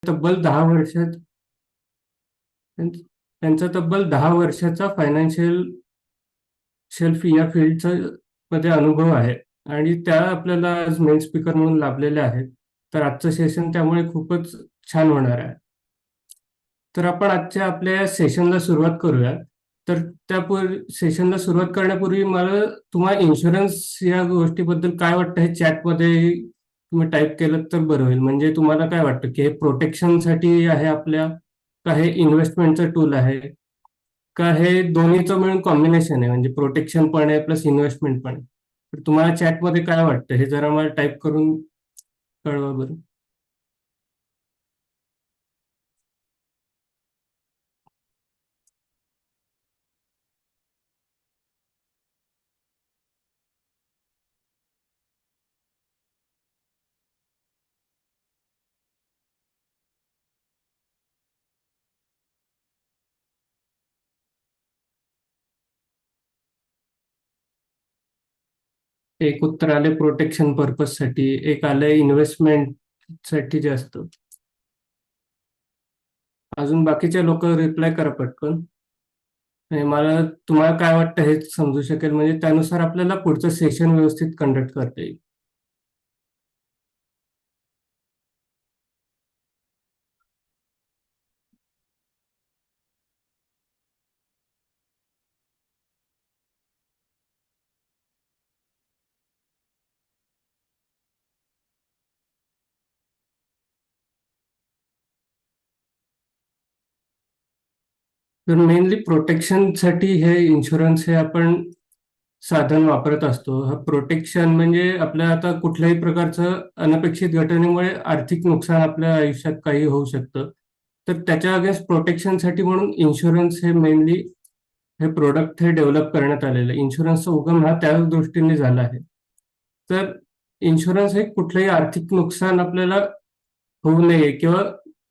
तब्बल 10 वर्षात त्यांचा तब्बल 10 वर्षाचा फायनान्शियल शेल्फ या फील्डचा मध्ये अनुभव आहे आणि त्या आपल्याला आज मेन स्पीकर म्हणून लाभलेल्या आहेत. तर आजचं सेशन त्यामुळे खूपच छान होणार आहे. तर आपण आजच्या आपल्या सेशनला सुरुवात करूया. तर सेशनला सुरुवात करण्यापूर्वी मला तुम्हाला इन्शुरन्स या गोष्टीबद्दल काय वाटतं हे चॅटमध्ये तुम्ही टाईप केलं तर बरं होईल. म्हणजे तुम्हाला काय वाटतं की हे प्रोटेक्शनसाठी आहे आपल्या, का हे इन्व्हेस्टमेंटचं टूल आहे, का हे दोन्हीचं मिळून कॉम्बिनेशन आहे, म्हणजे प्रोटेक्शन पण आहे प्लस इन्व्हेस्टमेंट पण आहे. तर तुम्हाला चॅटमध्ये काय वाटतं हे जरा मला टाईप करून कळवा बरं. एक उत्तर आले प्रोटेक्शन पर्पजसाठी, एक आलंय इन्व्हेस्टमेंट साठी जास्त. अजून बाकीचे लोक रिप्लाय करा पटकन. आणि मला तुम्हाला काय वाटतं हे समजू शकेल, म्हणजे त्यानुसार आपल्याला पुढचं सेशन व्यवस्थित कंडक्ट करता येईल. तर मेनली प्रोटेक्शनसाठी हे इन्शुरन्स हे आपण साधन वापरत असतो. हा प्रोटेक्शन म्हणजे आपल्या आता कुठल्याही प्रकारचं अनपेक्षित घटनेमुळे आर्थिक नुकसान आपल्या आयुष्यात काही होऊ शकतं. तर त्याच्या अगेन्स्ट प्रोटेक्शनसाठी म्हणून इन्शुरन्स हे मेनली हे प्रोडक्ट हे डेव्हलप करण्यात आलेलं आहे. इन्शुरन्सचा उगम हा त्याच दृष्टीने झाला आहे. तर इन्शुरन्स हे कुठलंही आर्थिक नुकसान आपल्याला होऊ नये किंवा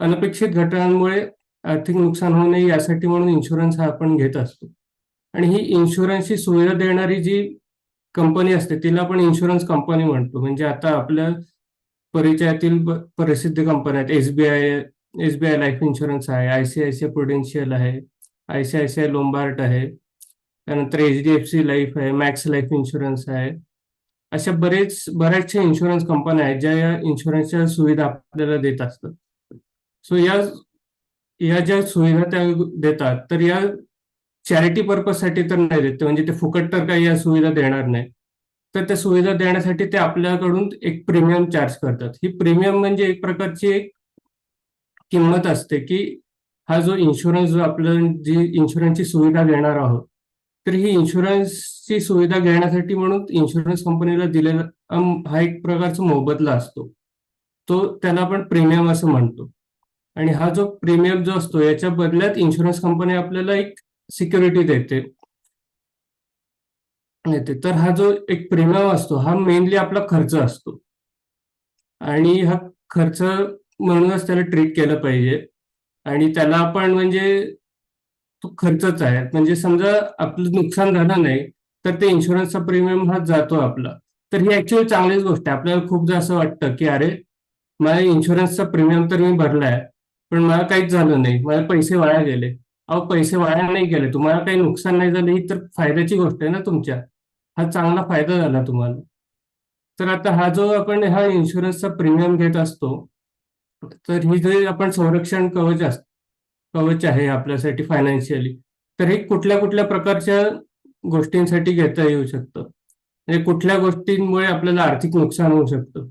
अनपेक्षित घटनांमुळे आर्थिक नुकसान होऊ नये यासाठी म्हणून इन्शुरन्स हा आपण घेत असतो. आणि ही इन्शुरन्सची सुविधा देणारी जी कंपनी असते तिला आपण इन्शुरन्स कंपनी म्हणतो. म्हणजे आता आपल्या परिचयातील प्रसिद्ध कंपन्या आहेत. एसबीआय लाईफ इन्शुरन्स आहे, आयसीआयसीआय प्रुडेन्शियल आहे, आयसीआयसीआय लोंबार्ड आहे, त्यानंतर एचडीएफसी लाईफ आहे, मॅक्स लाईफ इन्शुरन्स आहे. अशा बऱ्याचशा इन्शुरन्स कंपन्या आहेत ज्या या इन्शुरन्सच्या सुविधा आपल्याला देत असतात. सो या या ज्या सुविधा त्या देतात तर या चॅरिटी पर्पजसाठी तर नाही देत, म्हणजे ते फुकट तर काही या सुविधा देणार नाही. तर त्या सुविधा देण्यासाठी ते आपल्याकडून एक प्रीमियम चार्ज करतात. ही प्रीमियम म्हणजे एक प्रकारची एक किंमत असते की हा जो इन्शुरन्स जो आपल्याला जी इन्शुरन्सची सुविधा घेणार आहोत, तर ही इन्शुरन्सची सुविधा घेण्यासाठी म्हणून इन्शुरन्स कंपनीला दिलेला हा एक प्रकारचा मोबदला असतो. तो त्याला आपण प्रीमियम असं म्हणतो. आणि हा जो प्रीमियम जो असतो याच्या बदल्यात इन्शुरन्स कंपनी आपल्याला एक सिक्युरिटी देते. तर हा जो एक प्रीमियम असतो हा मेनली आपला खर्च असतो. आणि हा खर्च म्हणूनच त्याला ट्रीट केलं पाहिजे. आणि त्याला आपण म्हणजे तो खर्चच आहे. म्हणजे समजा आपलं नुकसान झालं नाही तर ते इन्शुरन्सचा प्रीमियम हा जातो आपला. तर ही ऍक्च्युअली चांगलीच गोष्ट आहे. आपल्याला खूपदा असं वाटतं की अरे मला इन्शुरन्सचा प्रीमियम तर मी भरलाय पण मला काहीच झालं नाही, माझे पैसे वाया गेले. अहो, पैसे वाया नाही गेले, तुम्हाला काही नुकसान नाही झालं, ही तर फायद्याची गोष्ट आहे ना तुमच्या. हा चांगला फायदा झाला तुम्हाला. तर आता हा जो आपण हा इन्शुरन्सचा प्रीमियम घेत असतो, तर ही जे आपण संरक्षण कवच आहे आपल्यासाठी फायनान्शियली, तर हे कुठल्या कुठल्या प्रकारच्या गोष्टींसाठी घेता येऊ शकतं, म्हणजे कुठल्या गोष्टींमुळे आपल्याला आर्थिक नुकसान होऊ शकतं.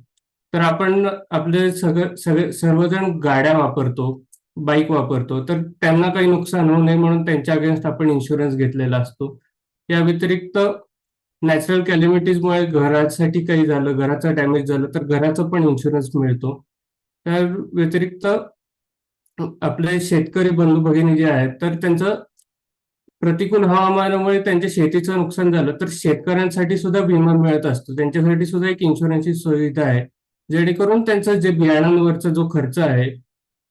तर आपण आपले सर्वजण गाड्या वापरतो, बाईक वापरतो, तर त्यांना काही नुकसान होऊ नये म्हणून त्यांच्या अगेन्स्ट आपण इन्शुरन्स घेतलेला असतो. या व्यतिरिक्त नॅचरल कॅलॅमिटीजमुळे घरासाठी काही झालं, घराचं डॅमेज झालं तर घराचं पण इन्शुरन्स मिळतो. त्या व्यतिरिक्त आपले शेतकरी बंधू भगिनी जे आहेत तर त्यांचं प्रतिकूल हवामानामुळे त्यांच्या शेतीचं नुकसान झालं तर शेतकऱ्यांसाठी सुद्धा विमा मिळत असतो. त्यांच्यासाठी सुद्धा एक इन्शुरन्सची सुविधा आहे, जेणेकरून त्यांचा जे बियाणांवरचा जो खर्च आहे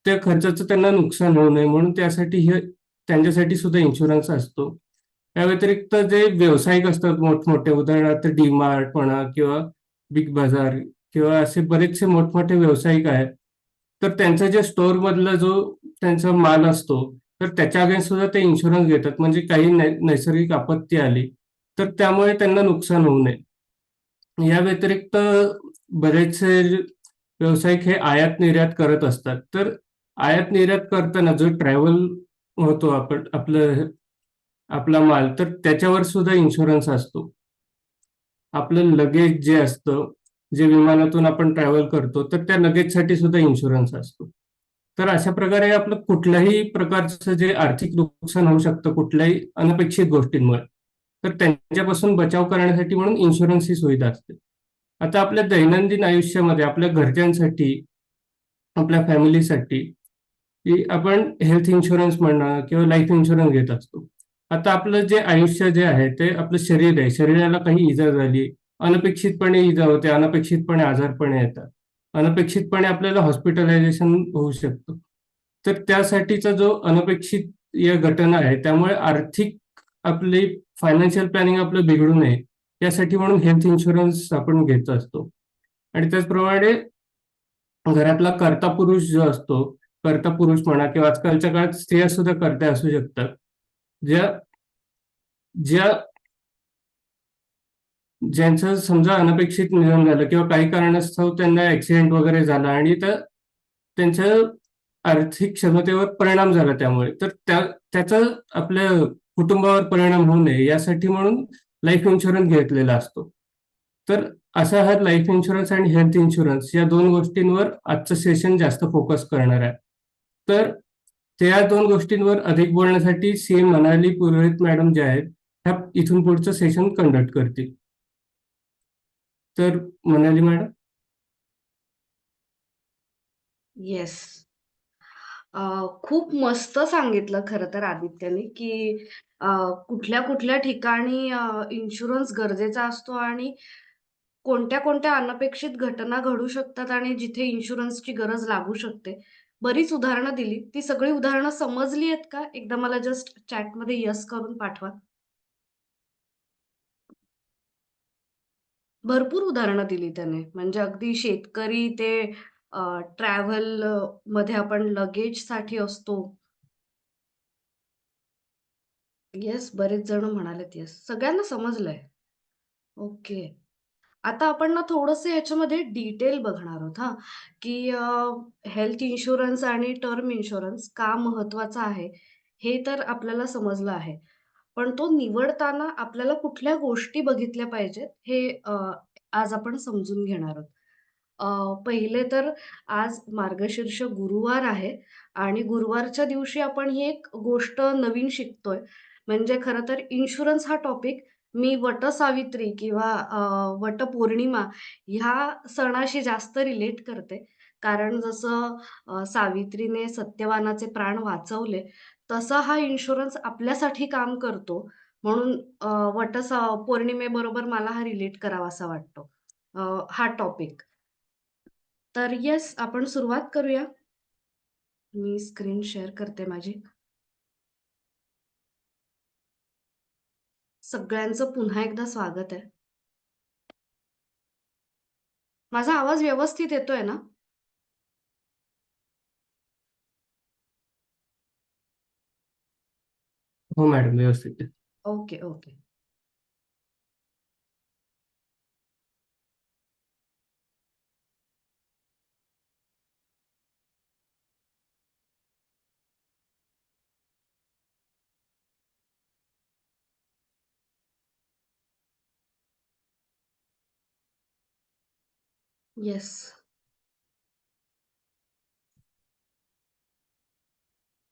त्या खर्चाचं त्यांना नुकसान होऊ नये म्हणून त्यासाठी हे त्यांच्यासाठी सुद्धा इन्शुरन्स असतो. त्या व्यतिरिक्त जे व्यावसायिक असतात मोठमोठे, उदाहरणार्थ डीमार्ट म्हणा किंवा बिग बाजार किंवा असे बरेचसे मोठमोठे व्यावसायिक आहेत, तर त्यांचा जे स्टोअर मधला जो त्यांचा माल असतो, तर त्याच्या अगेन्स्ट सुद्धा ते इन्शुरन्स घेतात. म्हणजे काही नैसर्गिक आपत्ती आली तर त्यामुळे त्यांना नुकसान होऊ नये. या व्यतिरिक्त बरेचसे व्यावसायिक हे आयात निर्यात करत असतात. तर आयात निर्यात करताना जो ट्रॅव्हल होतो आपण आपला माल, तर त्याच्यावर सुद्धा इन्शुरन्स असतो. आपलं लगेज जे असतं, जे विमानातून आपण ट्रॅव्हल करतो, तर त्या लगेजसाठी सुद्धा इन्शुरन्स असतो. तर अशा प्रकारे आपलं कुठल्याही प्रकारचं जे आर्थिक नुकसान होऊ शकतं कुठल्याही अनपेक्षित गोष्टींमुळे, तर त्यांच्यापासून बचाव करण्यासाठी म्हणून इन्शुरन्स ही सुविधा असते. आता आपल्या दैनंदिन आयुष्यामध्ये आपल्या घरच्यांसाठी, आपल्या फॅमिलीसाठी की आपण हेल्थ इन्शुरन्स म्हणा किंवा लाईफ इन्शुरन्स घेत असतो. आता आपलं जे आयुष्य जे आहे ते आपलं शरीर आहे. शरीराला काही इजा झाली, अनपेक्षितपणे इजा होते, अनपेक्षितपणे आजारपणे येतात. अनपेक्षितपणे आपल्याला हॉस्पिटलायझेशन होऊ शकतं. तर त्यासाठीचा जो अनपेक्षित या घटना आहे, त्यामुळे आर्थिक आपली फायनान्शियल प्लॅनिंग आपलं बिघडू नये, यासाठी म्हणून हेल्थ इन्शुरन्स आपण घेत असतो. आणि त्याचप्रमाणे घरातला कर्ता पुरुष जो असतो, कर्ता पुरुष म्हणा किंवा आजकालच्या काळात स्त्रिया सुद्धा कर्त्या असू शकतात. ज्या ज्या ज्यांचं समजा अनपेक्षित निधन झालं किंवा काही कारणास्तव त्यांना ऍक्सिडेंट वगैरे झाला आणि त्यांच्या आर्थिक क्षमतेवर परिणाम झाला त्यामुळे, तर त्याचा आपल्या कुटुंबावर परिणाम होऊ नये यासाठी म्हणून लाईफ इन्शुरन्स घेतलेला असतो. तर असा हा लाईफ इन्शुरन्स आणि हेल्थ इन्शुरन्स या दोन गोष्टींवर आजचं सेशन जास्त फोकस करणार आहे. तर त्या दोन गोष्टींवर अधिक बोलण्यासाठी सी मनाली पुरोहित मॅडम जे आहेत, ह्या इथून पुढचं सेशन कंडक्ट करतील. तर मनाली मॅडम. येस. खूप मस्त सांगितलं खरं तर आदित्यने, की अ, कुठल्या-कुठल्या ठिकाणी इन्शुरन्स गरजेचा असतो आणि कोणत्या-कोणत्या अनपेक्षित घटना घडू शकतात आणि जिथे इन्शुरन्सची गरज लागू शकते. बरीच उदाहरणं दिली. ती सगळी उदाहरणं समजली आहेत का? एकदा मला जस्ट चॅटमध्ये येस करून पाठवा. भरपूर उदाहरणं दिली त्याने. म्हणजे अगदी शेतकरी ते ट्रॅव्हल मध्ये आपण लगेजसाठी असतो. येस, बरेच जण म्हणालेत येस. सगळ्यांना समजलंय. ओके. आता आपण ना थोडंसं ह्याच्यामध्ये डिटेल बघणार आहोत हां, की हेल्थ इन्शुरन्स आणि टर्म इन्शुरन्स का महत्त्वाचा आहे, हे तर आपल्याला समजलं आहे. पण तो निवडताना आपल्याला कुठल्या गोष्टी बघितल्या पाहिजेत, हे आज आपण समजून घेणार आहोत. पहिले तर आज मार्गशीर्ष गुरुवार आहे आणि गुरुवारच्या दिवशी आपण ही एक गोष्ट नवीन शिकतोय. म्हणजे खरं तर इन्शुरन्स हा टॉपिक मी वटसावित्री किंवा वटपौर्णिमा ह्या सणाशी जास्त रिलेट करते. कारण जसं सावित्रीने सत्यवानाचे प्राण वाचवले, तसा हा इन्शुरन्स आपल्यासाठी काम करतो. म्हणून पौर्णिमेबरोबर मला हा रिलेट करावासा वाटतो. हा टॉपिक. तर येस, आपण सुरुवात करूया. मी स्क्रीन शेअर करते माझी. सगळ्यांचं पुन्हा एकदा स्वागत आहे. माझा आवाज व्यवस्थित येतोय ना? हो मॅडम, व्यवस्थित. Okay, okay. येस.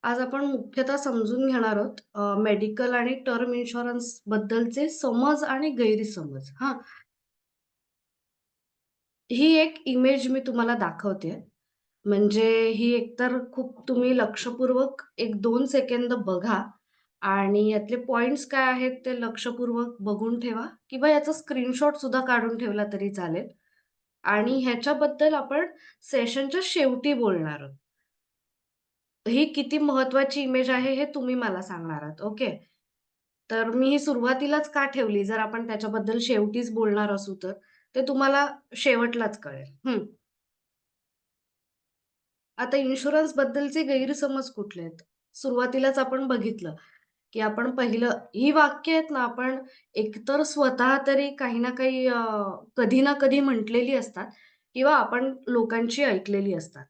आज आपण मुख्यतः समजून घेणार आहोत मेडिकल आणि टर्म इन्शुरन्स बद्दलचे समज आणि गैरसमज. हां, ही एक इमेज मी तुम्हाला दाखवतेय. म्हणजे ही एकतर खूप तुम्ही लक्षपूर्वक एक 2 सेकंद बघा आणि यातले पॉइंट्स काय आहेत ते लक्षपूर्वक बघून ठेवा किंवा याचा स्क्रीनशॉट सुद्धा काढून ठेवला तरी चालेल. आणि ह्याच्याबद्दल आपण सेशनच्या शेवटी बोलणार आहोत. ही किती महत्वाची इमेज आहे हे तुम्ही मला सांगणार आहात. ओके. तर मी ही सुरुवातीलाच का ठेवली? जर आपण त्याच्याबद्दल शेवटीच बोलणार असू तर, ते तुम्हाला शेवटलाच कळेल. हं. आता इन्शुरन्स बद्दलचे गैरसमज कुठले आहेत? सुरुवातीलाच आपण बघितलं, की आपण पहिलं ही वाक्य आहेत ना, आपण एकतर स्वतः तरी काही ना काही कधी ना कधी म्हटलेली असतात किंवा आपण लोकांची ऐकलेली असतात.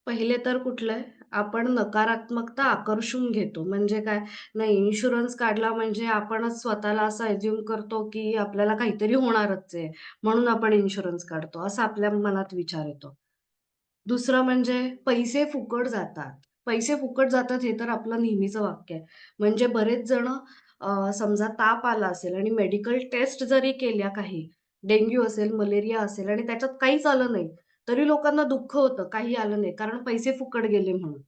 पहिले तर कुठलं आहे, आपण नकारात्मकता आकर्षून घेतो. म्हणजे काय, नाही इन्शुरन्स काढला म्हणजे आपणच स्वतःला असं अझ्युम करतो, की आपल्याला काहीतरी होणारच आहे, म्हणून आपण इन्शुरन्स काढतो, असा आपल्या मनात विचार येतो. दुसरं म्हणजे पैसे फुकट जातात. पैसे फुकट जातात हे तर आपलं नेहमीचं वाक्य आहे. म्हणजे बरेच जणं समजा ताप आला असेल आणि मेडिकल टेस्ट जरी केल्या काही, डेंग्यू असेल, मलेरिया असेल आणि त्याच्यात काहीच आलं नाही, तरी लोकांना दुःख होतं, काही आलं नाही कारण पैसे फुकट गेले म्हणून.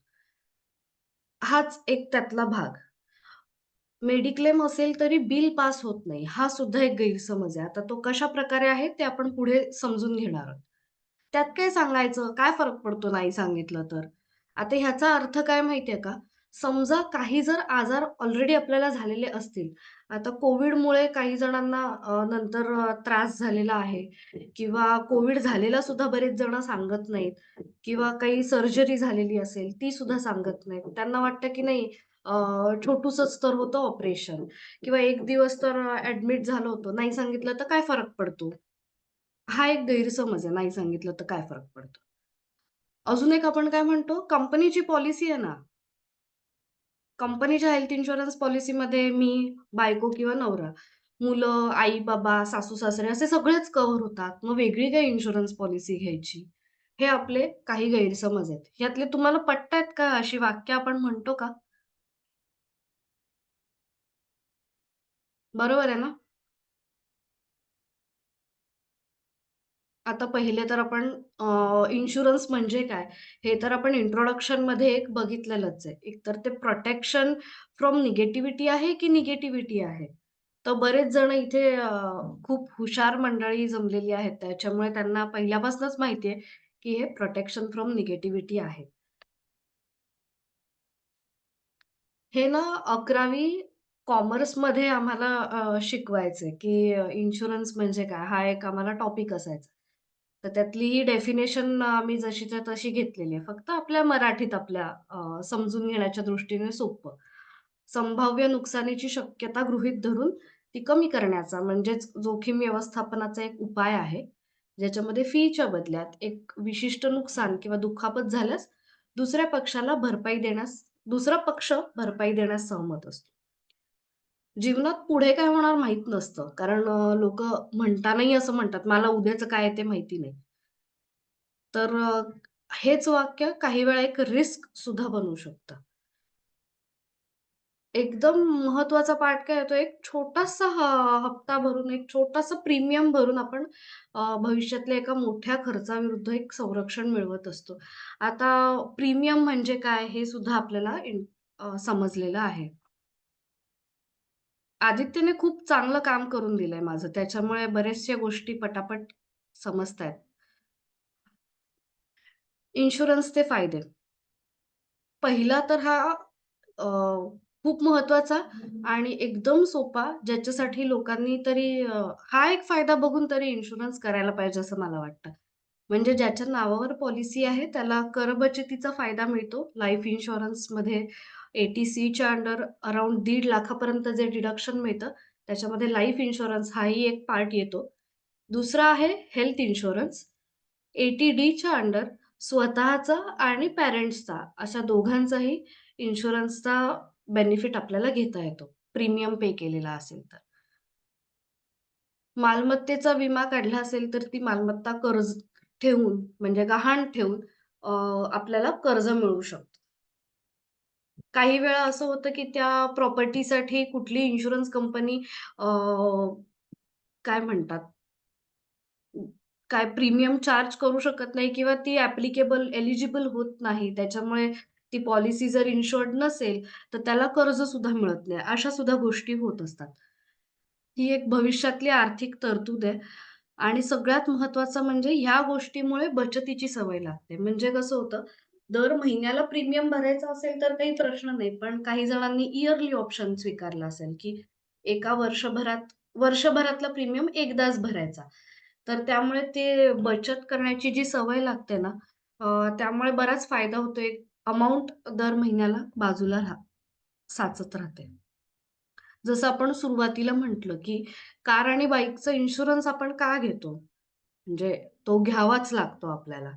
हाच एक त्यातला भाग. मेडिक्लेम असेल तरी बिल पास होत नाही, हा सुद्धा एक गैरसमज आहे. आता तो कशाप्रकारे आहे ते आपण पुढे समजून घेणार आहोत. त्यात काय सांगायचं? काय फरक पडतो नाही सांगितलं तर? आता ह्याचा अर्थ काय माहिती का? समजा काही जर आजार ऑलरेडी आपल्याला झालेले असतील. आता कोव्हिडमुळे काही जणांना नंतर त्रास झालेला आहे किंवा कोव्हिड झालेला सुद्धा बरेच जण सांगत नाहीत किंवा काही सर्जरी झालेली असेल, ती सुद्धा सांगत नाहीत. त्यांना वाटतं की नाही छोटूसंच तर होतं ऑपरेशन किंवा 1 दिवस तर ॲडमिट झालो होतो. नाही सांगितलं तर काय फरक पडतो? हा एक गैरसमज आहे, नाही सांगितलं तर काय फरक पडतो. अजून एक आपण काय म्हणतो, कंपनीची पॉलिसी आहे ना, कंपनीच्या हेल्थ इन्शुरन्स पॉलिसीमध्ये मी, बायको किंवा नवरा, मुलं, आई-बाबा, सासू-सासरे असे सगळेच कव्हर होतात. मग वेगळी काय इन्शुरन्स पॉलिसी घ्यायची? हे आपले काही गैरसमज आहेत. यातले तुम्हाला पटतायत का? अशी वाक्य आपण म्हणतो का? बरोबर आहे ना? आता पहिले तर आपण इन्शुरन्स म्हणजे काय? हे तर आपण इंट्रोडक्शनमध्ये एक बघितलेलंच आहे. एकतर ते प्रोटेक्शन फ्रॉम निगेटिव्हिटी आहे की निगेटिव्हिटी आहे. तर बरेच जण इथे खूप हुशार मंडळी जमलेली आहेत. त्याच्यामुळे त्यांना पहिल्यापासूनच माहिती आहे, की हे प्रोटेक्शन फ्रॉम निगेटिव्हिटी आहे. हे ना 11वी कॉमर्समध्ये आम्हाला शिकवायचे, की इन्शुरन्स म्हणजे काय? हा एक आम्हाला टॉपिक असायचा. तर त्यातली ही डेफिनेशन आम्ही जशीच्या तशी घेतलेली आहे. फक्त आपल्या मराठीत आपल्या समजून घेण्याच्या दृष्टीने सोपं. संभाव्य नुकसानीची शक्यता गृहीत धरून ती कमी करण्याचा म्हणजेच जोखीम व्यवस्थापनाचा एक उपाय आहे. ज्याच्यामध्ये फीच्या बदल्यात एक विशिष्ट नुकसान किंवा दुखापत झाल्यास दुसऱ्या पक्षाला भरपाई देण्यास दुसरा पक्ष भरपाई देण्यास सहमत असतो. जीवनात पुढे काय होणार माहीत नसतं. कारण म्हणतानाही असं म्हणतात, "मला उद्याचं काय आहे ते माहिती नाही." तर हेच वाक्य काही वेळा एक रिस्क सुद्धा बनू शकतं. एकदम महत्त्वाचा पार्ट काय येतो, एक छोटासा हप्ता भरून, एक छोटासा प्रीमियम भरून आपण भविष्यातल्या एका मोठ्या खर्चाविरुद्ध एक संरक्षण मिळवत असतो. आता प्रीमियम म्हणजे काय हे सुद्धा आपल्याला समजलेलं आहे. आदित्यने खूप चांगलं काम करून दिलंय माझं. त्याच्यामुळे बऱ्याचशा गोष्टी पटापट समजतायत. इन्शुरन्सचे फायदे. पहिला तर हा अ, खूप महत्त्वाचा आणि एकदम सोपा ज्याच्यासाठी लोकांनी तरी हा एक फायदा बघून तरी इन्शुरन्स करायला पाहिजे असं मला वाटतं. म्हणजे ज्याच्या नावावर पॉलिसी आहे त्याला करबचतीचा फायदा मिळतो. लाईफ इन्शुरन्समध्ये ATCच्या अंडर अराउंड 1.5 लाखापर्यंत जे डिडक्शन मिळतं, त्याच्यामध्ये लाईफ इन्शुरन्स हाही एक पार्ट येतो. दुसरा आहे हेल्थ इन्शुरन्स. ATDच्या अंडर स्वतःचा आणि पॅरेंट्सचा अशा दोघांचाही इन्शुरन्सचा बेनिफिट आपल्याला घेता येतो, प्रीमियम पे केलेला असेल तर. मालमत्तेचा विमा काढला असेल, तर ती मालमत्ता कर्ज ठेवून म्हणजे गहाण ठेवून अ, आपल्याला कर्ज मिळू शकतं. काही वेळा असं होतं, की त्या प्रॉपर्टीसाठी कुठली इन्शुरन्स कंपनी अ, काय म्हणतात काय प्रीमियम चार्ज करू शकत नाही किंवा ती एलिजिबल होत नाही. त्याच्यामुळे ती पॉलिसी जर इन्शुअर्ड नसेल, तर त्याला कर्ज सुद्धा मिळत नाही. अशा सुद्धा गोष्टी होत असतात. ही एक भविष्यातली आर्थिक तरतूद आहे आणि सगळ्यात महत्त्वाचं म्हणजे ह्या गोष्टीमुळे बचतीची सवय लागते. म्हणजे कसं होतं, दर महिन्याला प्रीमियम भरायचा असेल तर काही प्रश्न नाही. पण काही जणांनी इयरली ऑप्शन स्वीकारला असेल, की एका वर्षभरातला प्रीमियम एकदाच भरायचा. तर त्यामुळे ते बचत करण्याची जी सवय लागते ना, त्यामुळे बराच फायदा होतो. एक अमाउंट दर महिन्याला बाजूला साचत राहते. जसं आपण सुरुवातीला म्हटलं, की कार आणि बाईकचा इन्शुरन्स आपण का घेतो? म्हणजे तो घ्यावाच लागतो आपल्याला.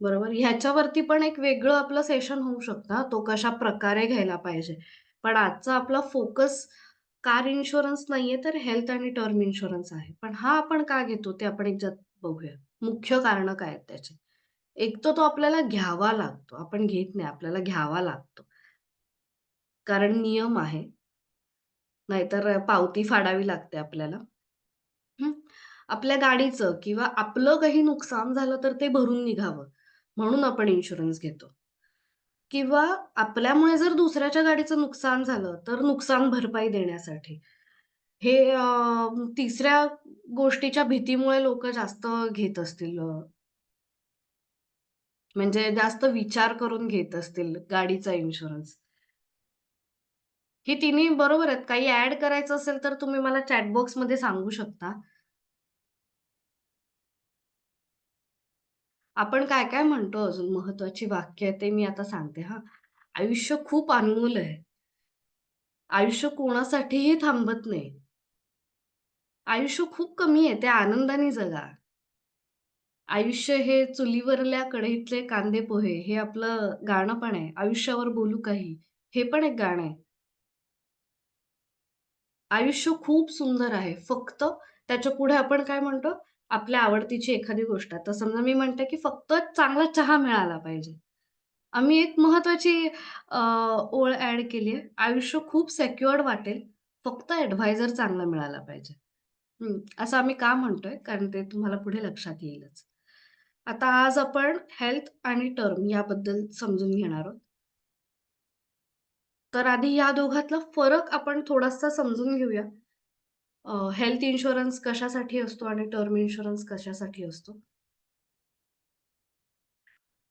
बरोबर. ह्याच्यावरती पण एक वेगळं आपलं सेशन होऊ शकतं हां, तो कशाप्रकारे घ्यायला पाहिजे. पण आजचा आपला फोकस कार इन्शुरन्स नाहीये, तर हेल्थ आणि टर्म इन्शुरन्स आहे. पण हा आपण का घेतो ते आपण एकदा बघूया. मुख्य कारणं काय आहेत त्याची? एक तर तो आपल्याला घ्यावा लागतो. आपण घेत नाही, आपल्याला घ्यावा लागतो. कारण नियम आहे. नाहीतर पावती फाडावी लागते आपल्याला. हं. आपल्या गाडीचं किंवा आपलं काही नुकसान झालं तर ते भरून निघावं, म्हणून आपण इन्शुरन्स घेतो. किंवा आपल्यामुळे जर दुसऱ्याच्या गाडीचं नुकसान झालं, तर नुकसान भरपाई देण्यासाठी. हे तिसऱ्या गोष्टीच्या भीतीमुळे लोकं जास्त घेत असतील, म्हणजे जास्त विचार करून घेत असतील गाडीचा इन्शुरन्स. ही तिन्ही बरोबर आहेत. काही ॲड करायचं असेल तर तुम्ही मला चॅट बॉक्समध्ये सांगू शकता. आपण काय-काय म्हणतो अजून महत्त्वाची वाक्य आहे ते मी आता सांगते हां. आयुष्य खूप अनमोल आहे. आयुष्य कोणासाठीही थांबत नाही. आयुष्य खूप कमी आहे, ते आनंदाने जगा. आयुष्य हे चुलीवरल्या कढईतले कांदे पोहे हे आपलं गाणं पण आहे. आयुष्यावर बोलू काही, हे पण एक गाणं आहे. आयुष्य खूप सुंदर आहे. फक्त त्याच्यापुढे आपण काय म्हणतो, आपल्या आवडतीची एखादी गोष्ट. आता समजा मी म्हणते, की फक्त चांगला चहा मिळाला पाहिजे. आम्ही एक महत्त्वाची अ, ओळ ॲड केली आहे. आयुष्य खूप सिक्युअर्ड वाटेल, फक्त ॲडव्हायझर चांगला मिळाला पाहिजे. असं आम्ही का म्हणतोय? कारण ते तुम्हाला पुढे लक्षात येईलच. आता आज आपण हेल्थ आणि टर्म याबद्दल समजून घेणार आहोत. तर आधी या दोघातला फरक आपण थोडासा समजून घेऊया. हेल्थ इन्शुरन्स कशासाठी असतो आणि टर्म इन्शुरन्स कशासाठी असतो?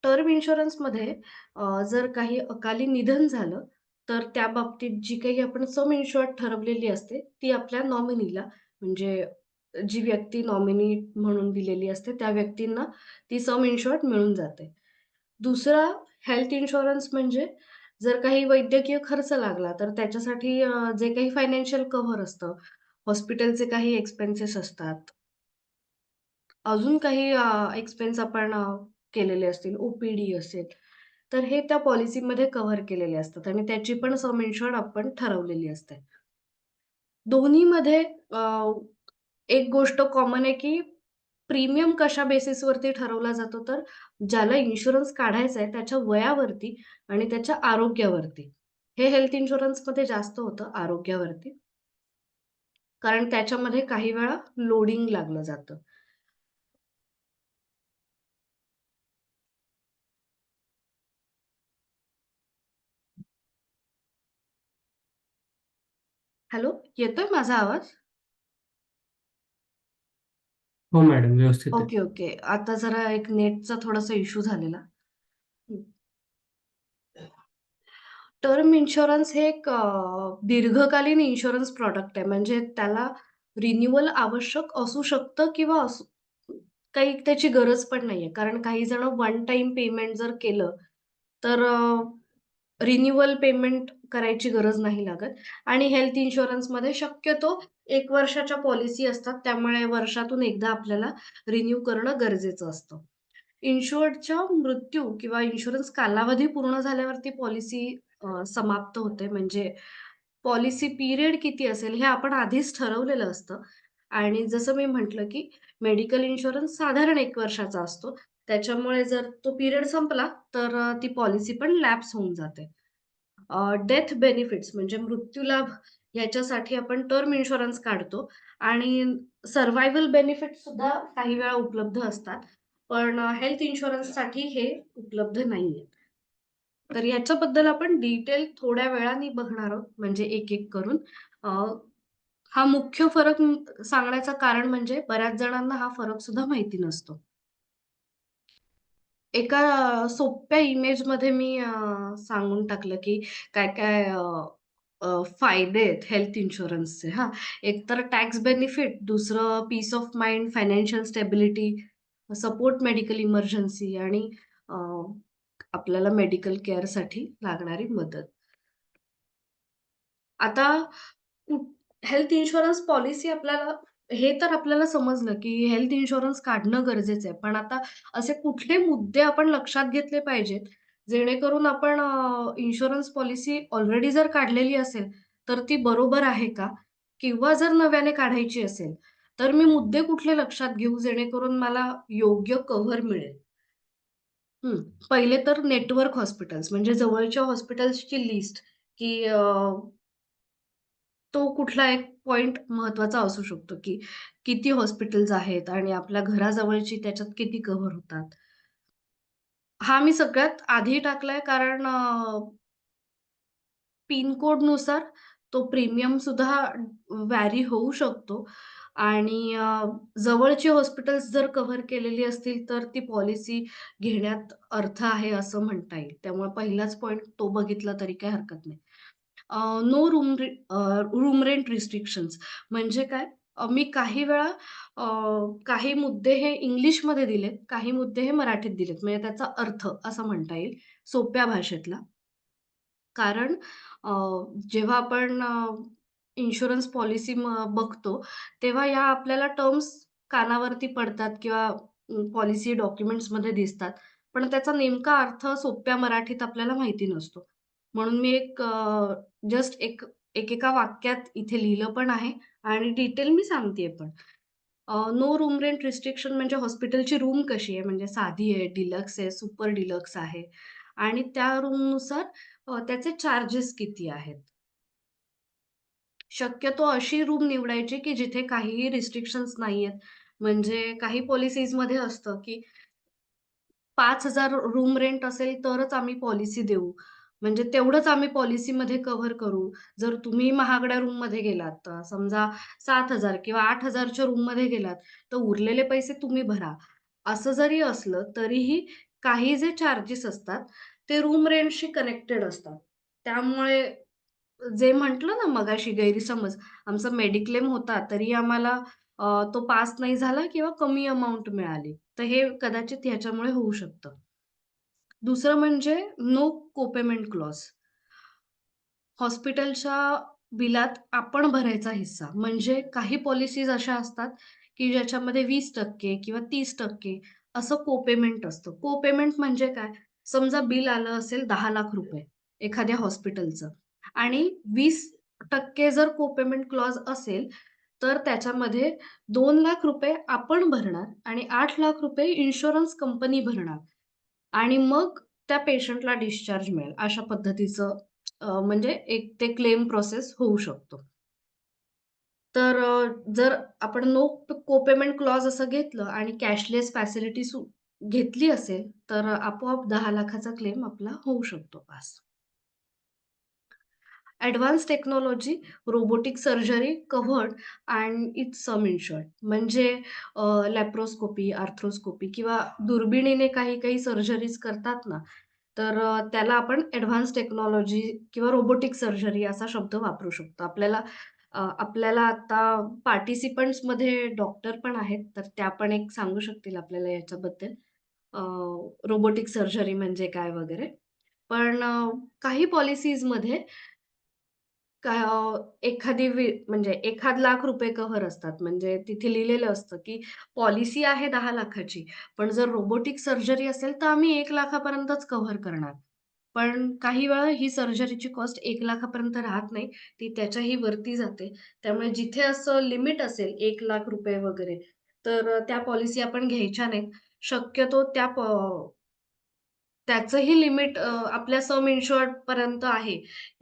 टर्म इन्शुरन्समध्ये जर काही अकाली निधन झालं, तर त्या बाबतीत जी काही आपण सम इन्शुअर्ड ठरवलेली असते, ती आपल्या नॉमिनीला म्हणजे जी व्यक्ती नॉमिनी म्हणून दिलेली असते, त्या व्यक्तींना ती सम इन्शुअर्ड मिळून जाते. दुसरा हेल्थ इन्शुरन्स म्हणजे जर काही वैद्यकीय खर्च लागला, तर त्याच्यासाठी जे काही फायनान्शियल कव्हर असतं, हॉस्पिटलचे काही एक्सपेन्सेस असतात. अजून काही एक्सपेन्स आपण केलेले असतील, ओ-पी-डी असेल, तर हे त्या पॉलिसीमध्ये कव्हर केलेले असतात आणि त्याची पण सम इन्शुर्ड आपण ठरवलेली असते. दोन्हीमध्ये एक गोष्ट कॉमन आहे, की प्रीमियम कशा बेसिसवरती ठरवला जातो, तर ज्याला इन्शुरन्स काढायचा आहे त्याच्या वयावरती आणि त्याच्या आरोग्यावरती. हे हेल्थ इन्शुरन्समध्ये जास्त होतं आरोग्यावरती. कारण त्याच्यामध्ये काही वेळा लोडिंग लागलं जातं. हॅलो, येतोय माझा आवाज? हो मॅडम, व्यवस्थित आहे. Okay, okay. आता जरा एक नेटचा थोडासा इश्यू झालेला. हं. टर्म इन्शुरन्स हे एक दीर्घकालीन इन्शुरन्स प्रॉडक्ट आहे. म्हणजे त्याला रिन्यूअल आवश्यक असू शकतं किंवा काही त्याची गरज पण नाहीये. कारण काही जण वन टाईम पेमेंट जर केलं, तर रिन्यूअल पेमेंट करायची गरज नाही लागत आणि हेल्थ इन्शुरन्समध्ये शक्यतो 1 वर्षाच्या पॉलिसी असतात. त्यामुळे वर्षातून एकदा आपल्याला रिन्यू करणं गरजेचं असतं. इन्शुअर्डच्या मृत्यू किंवा इन्शुरन्स कालावधी पूर्ण झाल्यावरती पॉलिसी समाप्त होते. म्हणजे पॉलिसी पिरियड किती असेल हे आपण आधीच ठरवलेलं असतं आणि जसं मी म्हटलं, की मेडिकल इन्शुरन्स साधारण 1 वर्षाचा असतो. त्याच्यामुळे जर तो पिरियड संपला, तर ती पॉलिसी पण लॅप्स होऊन जाते. डेथ बेनिफिट्स म्हणजे मृत्यूलाभ याच्यासाठी आपण टर्म इन्शुरन्स काढतो आणि सर्व्हायव्हल बेनिफिट्स सुद्धा काही वेळा उपलब्ध असतात. पण हेल्थ इन्शुरन्ससाठी हे उपलब्ध नाहीये. तर याच्याबद्दल आपण डिटेल थोड्या वेळाने बघणार आहोत, म्हणजे एक-एक करून. अ, हा मुख्य फरक सांगण्याचं कारण म्हणजे बऱ्याच जणांना हा फरक सुद्धा माहिती नसतो. एका सोप्या इमेजमध्ये मी सांगून टाकलं, की काय-काय अ, अ, फायदे आहेत हेल्थ इन्शुरन्सचे हां. एक तर टॅक्स बेनिफिट, दुसरं peace of mind, financial stability, support medical emergency आणि अ, आपल्याला मेडिकल केअरसाठी लागणारी मदत. आता हेल्थ इन्शुरन्स पॉलिसी आपल्याला हे तर आपल्याला समजलं, की हेल्थ इन्शुरन्स काढणं गरजेचं आहे. पण आता असे कुठले मुद्दे आपण लक्षात घेतले पाहिजेत, जेणेकरून आपण इन्शुरन्स पॉलिसी ऑलरेडी जर काढलेली असेल, तर ती बरोबर आहे का? किंवा जर नव्याने काढायची असेल, तर मी मुद्दे कुठले लक्षात घेऊ, जेणेकरून मला योग्य कव्हर मिळेल? हं. पहिले तर नेटवर्क हॉस्पिटल्स म्हणजे जवळच्या हॉस्पिटल्सची लिस्ट, की तो कुठला एक पॉइंट महत्त्वाचा असू शकतो, की किती हॉस्पिटल्स आहेत आणि आपल्या घराजवळची त्याच्यात किती कव्हर होतात. हा मी सगळ्यात आधी टाकलाय कारण पिन कोडनुसार तो प्रीमियम सुद्धा व्हॅरी होऊ शकतो आणि जवळची हॉस्पिटल्स जर कव्हर केलेली असतील, तर ती पॉलिसी घेण्यात अर्थ आहे असं म्हणता येईल. त्यामुळे पहिलाच पॉइंट तो बघितला तरी काही हरकत नाही. नो रूम रेंट रिस्ट्रिक्शन्स म्हणजे काय? मी काही वेळा अ, काही मुद्दे हे इंग्लिशमध्ये दिलेत, काही मुद्दे हे मराठीत दिलेत. म्हणजे त्याचा अर्थ असा म्हणता येईल सोप्या भाषेतला. कारण अ, जेव्हा आपण इन्शुरन्स पॉलिसी बघतो, तेव्हा या आपल्याला टर्म्स कानावरती पडतात किंवा पॉलिसी डॉक्युमेंट्समध्ये दिसतात. पण त्याचा नेमका अर्थ सोप्या मराठीत आपल्याला माहिती नसतो. म्हणून मी जस्ट एकेका वाक्यात इथे लिहिलं पण आहे आणि डिटेल मी सांगतेय पण. नो रूम रेंट रिस्ट्रिक्शन म्हणजे हॉस्पिटलची रूम कशी आहे, म्हणजे साधी आहे, डिलक्स आहे, सुपर डिलक्स आहे आणि त्या रूमनुसार त्याचे चार्जेस किती आहेत. शक्यतो अशी रूम निवडायची, की जिथे काहीही रिस्ट्रिक्शन्स नाहीयेत. म्हणजे काही पॉलिसीजमध्ये असतं, की 5,000 रूम रेंट असेल तरच आम्ही पॉलिसी देऊ. म्हणजे तेवढंच आम्ही पॉलिसीमध्ये कव्हर करू. जर तुम्ही महागड्या रूममध्ये गेलात, समजा 7,000 किंवा 8,000 च्या रूममध्ये गेलात, तर उरलेले पैसे तुम्ही भरा. असं जरी असलं, तरीही काही जे चार्जेस असतात, ते रूम रेंटशी कनेक्टेड असतात. त्यामुळे जे म्हटलं ना मगाशी गैरसमज, आमचा मेडिक्लेम होता तरी आम्हाला तो पास नाही झाला किंवा कमी अमाउंट मिळाली. तर हे कदाचित ह्याच्यामुळे होऊ शकतं. दुसरं म्हणजे नो कोपेमेंट क्लॉज. हॉस्पिटलच्या बिलात आपण भरायचा हिस्सा. म्हणजे काही पॉलिसीज अशा असतात, की ज्याच्यामध्ये 20% किंवा 30% असं कोपेमेंट असतं. कोपेमेंट म्हणजे काय? समजा बिल आलं असेल ₹10,00,000 एखाद्या हॉस्पिटलचं आणि 20% जर कोपेमेंट क्लॉज असेल, तर त्याच्यामध्ये ₹2,00,000 आपण भरणार आणि ₹8,00,000 इन्शुरन्स कंपनी भरणार आणि मग त्या पेशंटला डिस्चार्ज मिळेल. अशा पद्धतीचं म्हणजे एक ते क्लेम प्रोसेस होऊ शकतो. तर जर आपण नो कोपेमेंट क्लॉज असं घेतलं आणि कॅशलेस फॅसिलिटी घेतली असेल, तर आपोआप 10,00,000चा क्लेम आपला होऊ शकतो पास. Advance technology, robotic surgery covered and it's sum insured. म्हणजे लॅप्रोस्कोपी, आर्थ्रोस्कोपी किंवा दुर्बिणीने काही-काही सर्जरीज करतात ना, तर त्याला आपण एडवान्स टेक्नॉलॉजी किंवा रोबोटिक सर्जरी असा शब्द वापरू शकतो. आपल्याला आता पार्टिसिपंट्समध्ये डॉक्टर पण आहेत, तर त्या पण एक सांगू शकतील आपल्याला याच्याबद्दल. रोबोटिक सर्जरी म्हणजे काय वगैरे. पण काही पॉलिसीजमध्ये एखादी म्हणजे ₹1,00,000 कव्हर असतात. म्हणजे तिथे लिहिलेलं असतं, की पॉलिसी आहे 10,00,000ची, पण जर रोबोटिक सर्जरी असेल, तर आम्ही 1,00,000 पर्यंतच कव्हर करणार. पण काही वेळा ही सर्जरीची कॉस्ट 1,00,000 पर्यंत राहत नाही. ती त्याच्याही वरती जाते. त्यामुळे जिथे असं लिमिट असेल ₹1,00,000 वगैरे, तर त्या पॉलिसी आपण घ्यायच्या नाहीत. शक्यतो त्याचंही लिमिट आपल्या सम इन्शुअर्ड पर्यंत आहे.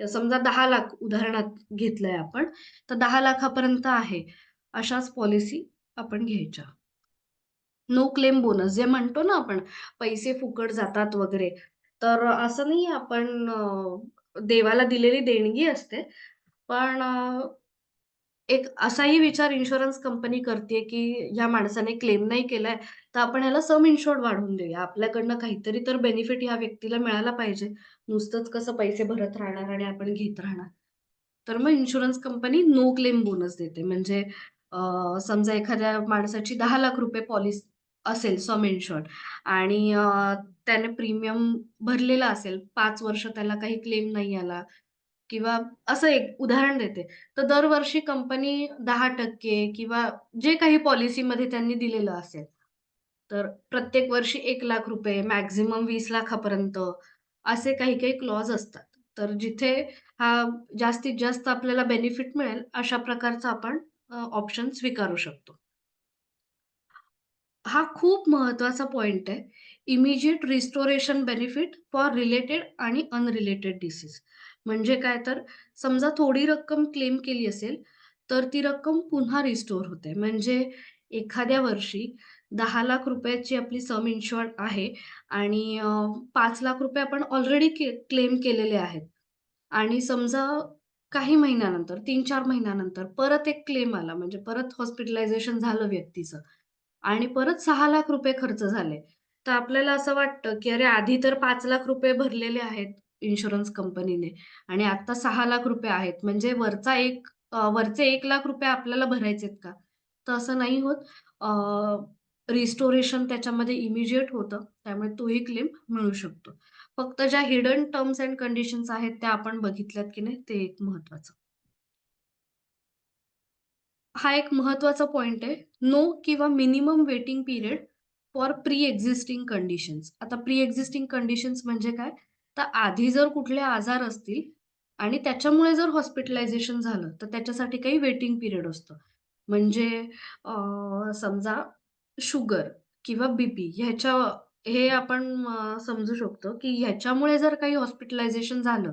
समजा 10,00,000 उदाहरणार्थ घेतलंय आपण, तर 10,00,000 पर्यंत आहे. अशाच पॉलिसी आपण घ्यायच्या. नो क्लेम बोनस जे म्हणतो ना आपण, पैसे फुकट जातात वगैरे. तर असं नाहीये आपण देवाला दिलेली देणगी असते. पण एक असाही विचार इन्शुरन्स कंपनी करतीये, की ह्या माणसाने क्लेम नाही केलाय, तर आपण ह्याला सम इन्शुअर्ड वाढवून देऊया. आपल्याकडनं काहीतरी तर बेनिफिट ह्या व्यक्तीला मिळाला पाहिजे. नुसतंच कसं पैसे भरत राहणार आणि आपण घेत राहणार. तर मग insurance company no claim bonus देते. म्हणजे समजा एखाद्या माणसाची ₹10,00,000 पॉलिसी असेल सम इन्शुर्ड आणि त्याने प्रीमियम भरलेला असेल, 5 वर्ष त्याला काही क्लेम नाही आला किंवा असं एक उदाहरण देते. तर दरवर्षी कंपनी 10% किंवा जे काही पॉलिसीमध्ये त्यांनी दिलेलं असेल, तर प्रत्येक वर्षी ₹1,00,000 मॅक्सिमम 20,00,000 पर्यंत असे काही-काही क्लॉज असतात. तर जिथे हा जास्तीत जास्त आपल्याला बेनिफिट मिळेल, अशा प्रकारचा आपण ऑप्शन स्वीकारू शकतो. हा खूप महत्त्वाचा पॉइंट आहे. Immediate restoration benefit for related आणि अनरिलेटेड डिसीज. म्हणजे काय तर समजा थोडी रक्कम क्लेम केली असेल, तर ती रक्कम पुन्हा रिस्टोर होते. म्हणजे एखाद्या वर्षी ₹10,00,000 ची आपली सम इन्शुअर्ड आहे आणि ₹5,00,000 आपण ऑलरेडी क्लेम केलेले आहेत आणि समजा काही महिन्यानंतर 3-4 महिन्यानंतर परत एक क्लेम आला म्हणजे परत हॉस्पिटलायझेशन झालं व्यक्तीचं आणि परत ₹6,00,000 खर्च झाले. तर आपल्याला असं वाटतं, की अरे आधी तर ₹5,00,000 भरलेले आहेत इन्शुरन्स कंपनीने आणि आता ₹6,00,000 आहेत. म्हणजे वरचे ₹1,00,000 आपल्याला भरायचेत का? तर असं नाही होत. रिस्टोरेशन त्याच्यामध्ये इमिडिएट होतं. त्यामुळे तोही क्लेम मिळू शकतो. फक्त ज्या हिडन टर्म्स एंड कंडिशन्स आहेत त्या आपण बघितल्यात की नाही ते एक महत्वाचं. हा एक महत्त्वाचा पॉइंट आहे. नो किंवा minimum waiting period for pre existing conditions. आता प्री एक्झिस्टिंग कंडिशन्स म्हणजे काय? तर आधी जर कुठले आजार असतील आणि त्याच्यामुळे जर हॉस्पिटलायझेशन झालं, तर त्याच्यासाठी काही वेटिंग पिरियड असतं. म्हणजे समजा शुगर किंवा बीपी हे आपण समजू शकतो, की ह्याच्यामुळे जर काही हॉस्पिटलायझेशन झालं,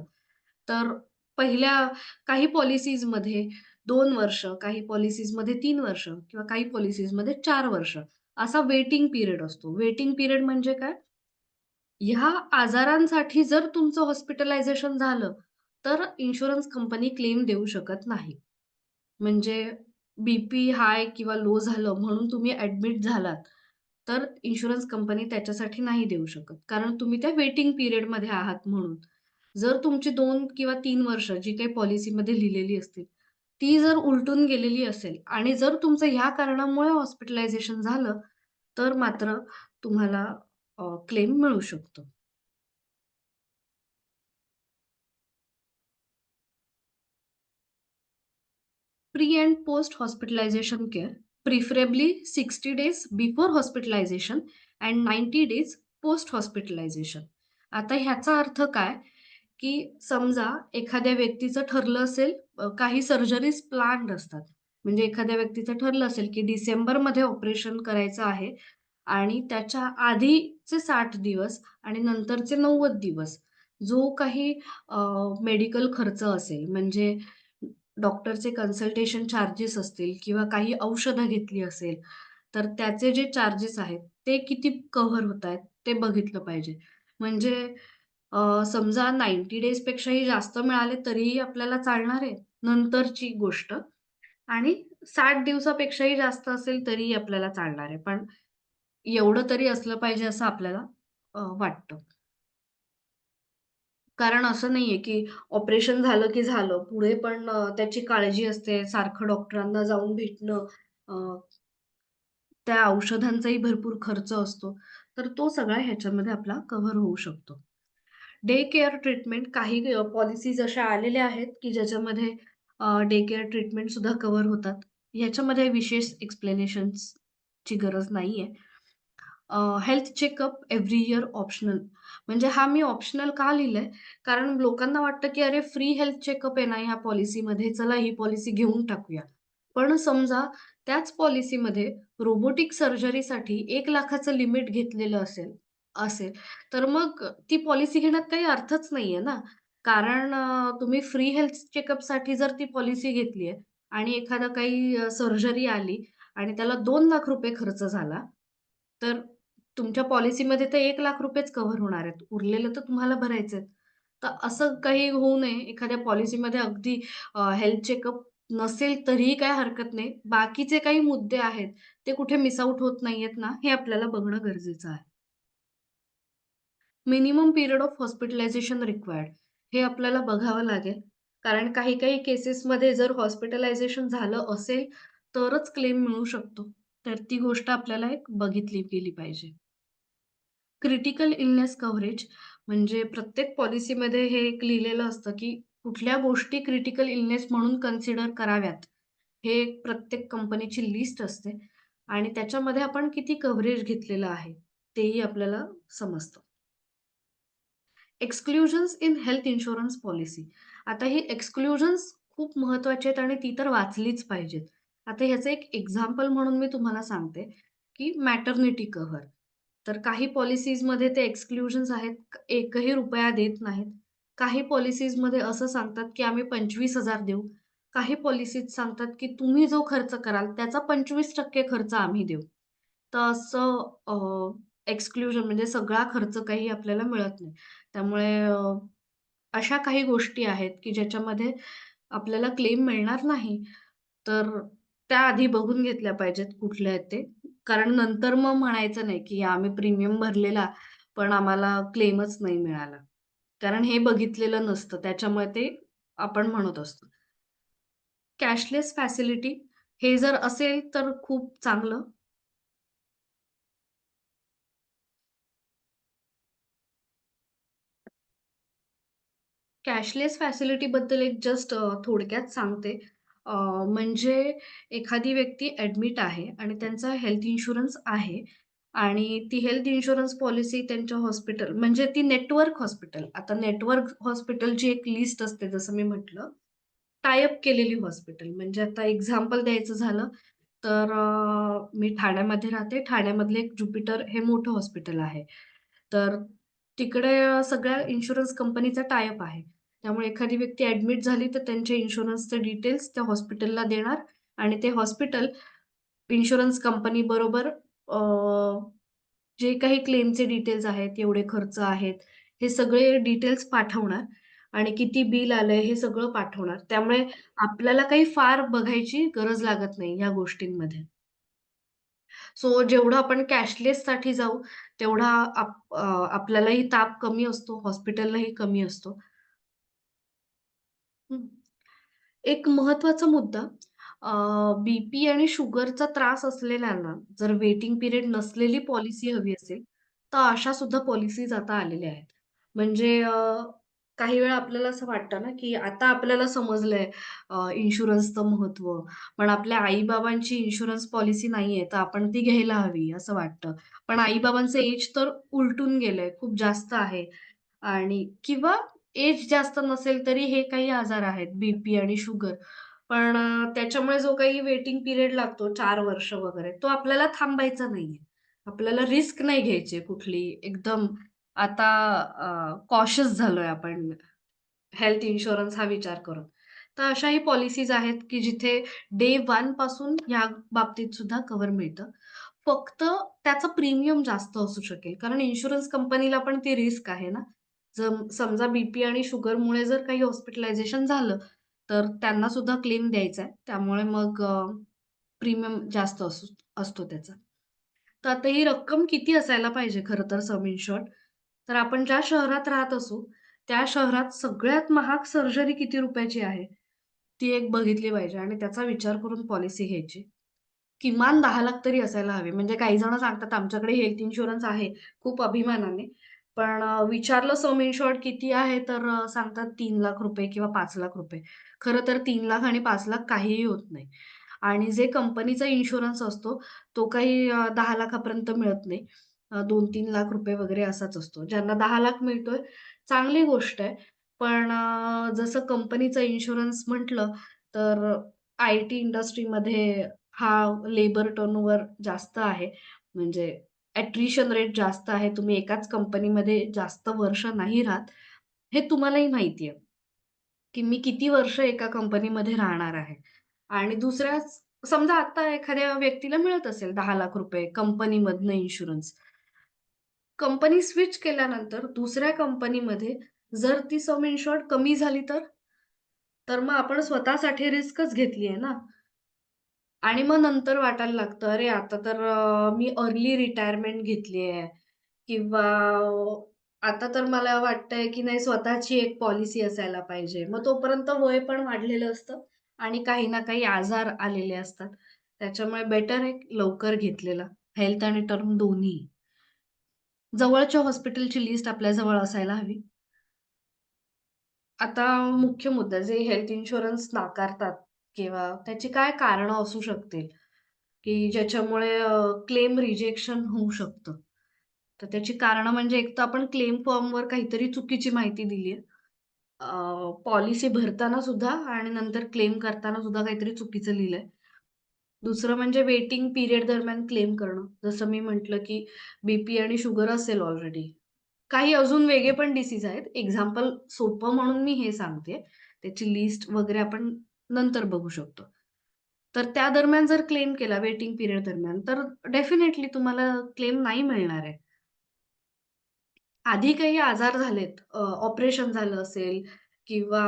तर पहिल्या काही पॉलिसीजमध्ये 2 वर्ष, काही पॉलिसीजमध्ये 3 वर्ष किंवा काही पॉलिसीजमध्ये 4 वर्ष असा वेटिंग पिरियड असतो. वेटिंग पिरियड म्हणजे काय? ह्या आजारांसाठी जर तुमचं हॉस्पिटलायझेशन झालं, तर इन्शुरन्स कंपनी क्लेम देऊ शकत नाही. म्हणजे बी हाय किंवा लो झालं म्हणून तुम्ही ॲडमिट झालात, तर इन्शुरन्स कंपनी त्याच्यासाठी नाही देऊ शकत. कारण तुम्ही त्या वेटिंग पिरियडमध्ये आहात म्हणून. जर तुमची 2 किंवा 3 वर्ष जी काही पॉलिसीमध्ये लिहिलेली असतील, ती जर उलटून गेलेली असेल आणि जर तुमचं ह्या कारणामुळे हॉस्पिटलायझेशन झालं, तर मात्र तुम्हाला क्लेम मिळू शकतो. Pre and post hospitalization care, preferably 60 days before hospitalization and 90 days post hospitalisation. आता ह्याचा अर्थ काय, की समजा एखाद्या व्यक्तीचं ठरलं असेल काही सर्जरीज प्लॅन्ड असतात. म्हणजे एखाद्या व्यक्तीचं ठरलं असेल, की डिसेंबरमध्ये ऑपरेशन करायचं आहे आणि त्याच्या आधीचे 60 दिवस आणि नंतरचे 90 दिवस जो काही मेडिकल खर्च असेल म्हणजे डॉक्टरचे कन्सल्टेशन चार्जेस असतील किंवा काही औषधं घेतली असेल, तर त्याचे जे चार्जेस आहेत, ते किती कव्हर होतायत ते बघितलं पाहिजे. म्हणजे समजा 90 डेजपेक्षाही जास्त मिळाले तरीही आपल्याला चालणार आहे, नंतरची गोष्ट आणि 60 दिवसापेक्षाही जास्त असेल तरीही आपल्याला चालणार आहे. पण एवढं तरी असलं पाहिजे असं आपल्याला वाटतं. कारण असं नाहीये, की ऑपरेशन झालं की झालं. पुढे पण त्याची काळजी असते. सारखं डॉक्टरांना जाऊन भेटणं, अ, त्या औषधांचाही भरपूर खर्च असतो. तर तो सगळा ह्याच्यामध्ये आपला कव्हर होऊ शकतो. डे केअर ट्रीटमेंट काही पॉलिसीज अशा आलेल्या आहेत, की ज्याच्यामध्ये डे केअर ट्रीटमेंट सुद्धा कव्हर होतात. ह्याच्यामध्ये विशेष एक्सप्लेनेशन्सची गरज नाहीये. Health checkup every year optional. म्हणजे हा मी ऑप्शनल का लिहिलंय? कारण लोकांना वाटतं, की अरे फ्री हेल्थ चेकअप आहे ना ह्या पॉलिसीमध्ये, चला ही पॉलिसी घेऊन टाकूया. पण समजा त्याच पॉलिसीमध्ये रोबोटिक सर्जरीसाठी 1,00,000चं लिमिट घेतलेलं असेल, तर मग ती पॉलिसी घेण्यात काही अर्थच नाहीये ना. कारण तुम्ही फ्री हेल्थ चेकअपसाठी जर ती पॉलिसी घेतली आहे आणि एखादा काही सर्जरी आली आणि त्याला ₹2,00,000 खर्च झाला, तर तुमच्या पॉलिसीमध्ये तर ₹1,00,000च कव्हर होणार आहेत. उरलेलं तर तुम्हाला भरायचे आहेत. तर असं काही होऊ नये. एखाद्या पॉलिसीमध्ये अगदी हेल्थ चेकअप नसेल तरीही काही हरकत नाही. बाकीचे काही मुद्दे आहेत, ते कुठे मिस आउट होत नाहीयेत ना, हे आपल्याला बघणं गरजेचं आहे. Minimum period of hospitalisation required हे आपल्याला बघावं लागेल. कारण काही-काही केसेसमध्ये जर हॉस्पिटलायझेशन झालं असेल, तरच क्लेम मिळू शकतो. तर ती गोष्ट आपल्याला एक बघितली गेली पाहिजे. क्रिटिकल इलनेस कव्हरेज म्हणजे प्रत्येक पॉलिसीमध्ये हे एक लिहिलेलं असतं, की कुठल्या गोष्टी क्रिटिकल इलनेस म्हणून कन्सिडर कराव्यात. हे एक प्रत्येक कंपनीची लिस्ट असते आणि त्याच्यामध्ये आपण किती कव्हरेज घेतलेलं आहे, तेही आपल्याला समजतं. एक्सक्लुजन्स इन हेल्थ इन्शुरन्स पॉलिसी. आता ही एक्सक्लुजन्स खूप महत्त्वाची आहेत आणि ती तर वाचलीच पाहिजेत. आता ह्याचं एक एक्झाम्पल म्हणून मी तुम्हाला सांगते, की मॅटर्निटी कव्हर. तर काही पॉलिसीजमध्ये ते एक्सक्लुजन्स आहेत, एकही रुपया देत नाहीत. काही पॉलिसीजमध्ये असं सांगतात, की आम्ही 25,000 देऊ. काही पॉलिसीज सांगतात, की तुम्ही जो खर्च कराल त्याचा 25% खर्च आम्ही देऊ. तर असं एक्सक्लुजन म्हणजे सगळा खर्च काही आपल्याला मिळत नाही. त्यामुळे अशा काही गोष्टी आहेत, की ज्याच्यामध्ये आपल्याला क्लेम मिळणार नाही. तर त्या आधी बघून घेतल्या पाहिजेत कुठल्या आहेत ते. कारण नंतर मग म्हणायचं नाही, की आम्ही प्रीमियम भरलेला, पण आम्हाला क्लेमच नाही मिळाला. कारण हे बघितलेलं नसतं. त्याच्यामुळे ते आपण म्हणत असतो. कॅशलेस फॅसिलिटी हे जर असेल तर खूप चांगलं. कॅशलेस फॅसिलिटीबद्दल एक जस्ट थोडक्यात सांगते. अ, म्हणजे एखादी व्यक्ती ॲडमिट आहे आणि त्यांचा हेल्थ इन्शुरन्स आहे आणि ती हेल्थ इन्शुरन्स पॉलिसी त्यांच्या हॉस्पिटल म्हणजे ती नेटवर्क हॉस्पिटल. आता नेटवर्क हॉस्पिटलची एक लिस्ट असते जसं मी म्हटलं. टाय अप केलेली हॉस्पिटल म्हणजे आता एक्झाम्पल द्यायचं झालं तर मी ठाण्यामध्ये राहते. ठाण्यामधलं एक ज्युपिटर हे मोठं हॉस्पिटल आहे. तर तिकडे सगळ्या इन्शुरन्स कंपनीचा टाय अप आहे. त्यामुळे एखादी व्यक्ती ॲडमिट झाली तर त्यांच्या इन्शुरन्सचे डिटेल्स त्या हॉस्पिटलला देणार आणि ते हॉस्पिटल इन्शुरन्स कंपनीबरोबर जे काही क्लेमचे डिटेल्स आहेत, एवढे खर्च आहेत, हे सगळे डिटेल्स पाठवणार आणि किती बिल आलंय हे सगळं पाठवणार. त्यामुळे आपल्याला काही फार बघायची गरज लागत नाही या गोष्टींमध्ये. सो जेवढं आपण कॅशलेससाठी जाऊ, तेवढा आपल्यालाही ताप कमी असतो, हॉस्पिटललाही कमी असतो. हं. एक महत्त्वाचा मुद्दा बी-पी आणि शुगरचा त्रास असलेल्यांना जर वेटिंग पिरियड नसलेली पॉलिसी हवी असेल, तर अशा सुद्धा पॉलिसीज आता आलेल्या आहेत. म्हणजे काही वेळा आपल्याला असं वाटतं ना, की आता आपल्याला समजलंय इन्शुरन्सचं महत्त्व. पण आपल्या आई-बाबांची इन्शुरन्स पॉलिसी नाहीये, तर आपण ती घ्यायला हवी असं वाटतं. पण आई-बाबांचं एज तर उलटून गेलंय, खूप जास्त आहे. आणि किंवा एज जास्त नसेल तरी हे काही आजार आहेत, बी आणि शुगर. पण त्याच्यामुळे जो काही वेटिंग पिरियड लागतो 4 वर्ष वगैरे, तो आपल्याला थांबायचा नाहीये. आपल्याला रिस्क नाही घ्यायची कुठली. एकदम आता कॉशियस झालोय आपण हेल्थ इन्शुरन्स हा विचार करून. तर अशाही पॉलिसीज आहेत, की जिथे डे 1 पासून या बाबतीत सुद्धा कव्हर मिळतं. फक्त त्याचं प्रीमियम जास्त असू शकेल. कारण इन्शुरन्स कंपनीला पण ती रिस्क आहे ना. जर समजा आणि शुगरमुळे जर काही हॉस्पिटलायझेशन झालं, तर त्यांना सुद्धा क्लेम द्यायचा आहे. त्यामुळे मग प्रीमियम जास्त असतो त्याचा. तर आता ही रक्कम किती असायला पाहिजे खरं तर सम इन्शुर्ड? तर आपण ज्या शहरात राहत असू, त्या शहरात सगळ्यात महाग सर्जरी किती रुपयाची आहे, ती एक बघितली पाहिजे आणि त्याचा विचार करून पॉलिसी घ्यायची. किमान 10,00,000 तरी असायला हवे. म्हणजे काही जण सांगतात आमच्याकडे हेल्थ इन्शुरन्स आहे, खूप अभिमानाने. पण विचारलं सम इन्शुर्ड किती आहे, तर सांगतात ₹3,00,000 किंवा ₹5,00,000. खरं तर 3,00,000 आणि 5,00,000 काहीही होत नाही. आणि जे कंपनीचा इन्शुरन्स असतो, तो काही 10,00,000 पर्यंत मिळत नाही. 2-3 लाख रुपये वगैरे असाच असतो. ज्यांना 10,00,000 मिळतोय, चांगली गोष्ट आहे. पण जसं कंपनीचा इन्शुरन्स म्हटलं, तर आय-टी इंडस्ट्रीमध्ये हा लेबर टर्नओव्हर जास्त आहे. म्हणजे ॲट्रिशन रेट जास्त आहे. तुम्ही एकाच कंपनीमध्ये जास्त वर्ष नाही राहत. हे तुम्हालाही माहिती आहे, की मी किती वर्ष एका कंपनीमध्ये राहणार आहे. आणि समजा आता एखाद्या व्यक्तीला मिळत असेल ₹10,00,000 कंपनीमधनं इन्शुरन्स. कंपनी स्विच केल्यानंतर दुसऱ्या कंपनीमध्ये जर ती सम इन्शुर्ड कमी झाली तर? तर मग आपण स्वतःसाठी रिस्कच घेतली आहे ना. आणि मग नंतर वाटायला लागतं, अरे आता तर मी अर्ली रिटायरमेंट घेतली आहे किंवा आता तर मला वाटतंय, की नाही स्वतःची एक पॉलिसी असायला पाहिजे. मग तोपर्यंत वय पण वाढलेलं असतं आणि काही ना काही आजार आलेले असतात. त्याच्यामुळे बेटर आहे लवकर घेतलेला. हेल्थ आणि टर्म दोन्ही. जवळच्या हॉस्पिटलची लिस्ट आपल्या जवळ असायला हवी. आता मुख्य मुद्दा जे हेल्थ इन्शुरन्स नाकारतात किंवा त्याची काय कारणं असू शकतील, की ज्याच्यामुळे क्लेम रिजेक्शन होऊ शकतं. तर त्याची कारणं म्हणजे एक तर आपण क्लेम फॉर्मवर काहीतरी चुकीची माहिती दिली आहे. पॉलिसी भरताना सुद्धा आणि नंतर क्लेम करताना सुद्धा काहीतरी चुकीचं लिहिलंय. दुसरं म्हणजे वेटिंग पिरियड दरम्यान क्लेम करणं. जसं मी म्हटलं, की बीपी आणि शुगर असेल ऑलरेडी. काही अजून वेगळे पण डिसीज आहेत. एक्झाम्पल सोपं म्हणून मी हे सांगतेय. त्याची लिस्ट वगैरे आपण नंतर बघू शकतो. तर त्या दरम्यान जर क्लेम केला वेटिंग पिरियड दरम्यान, तर डेफिनेटली तुम्हाला क्लेम नाही मिळणार आहे. आधी काही आजार झालेत, ऑपरेशन झालं असेल किंवा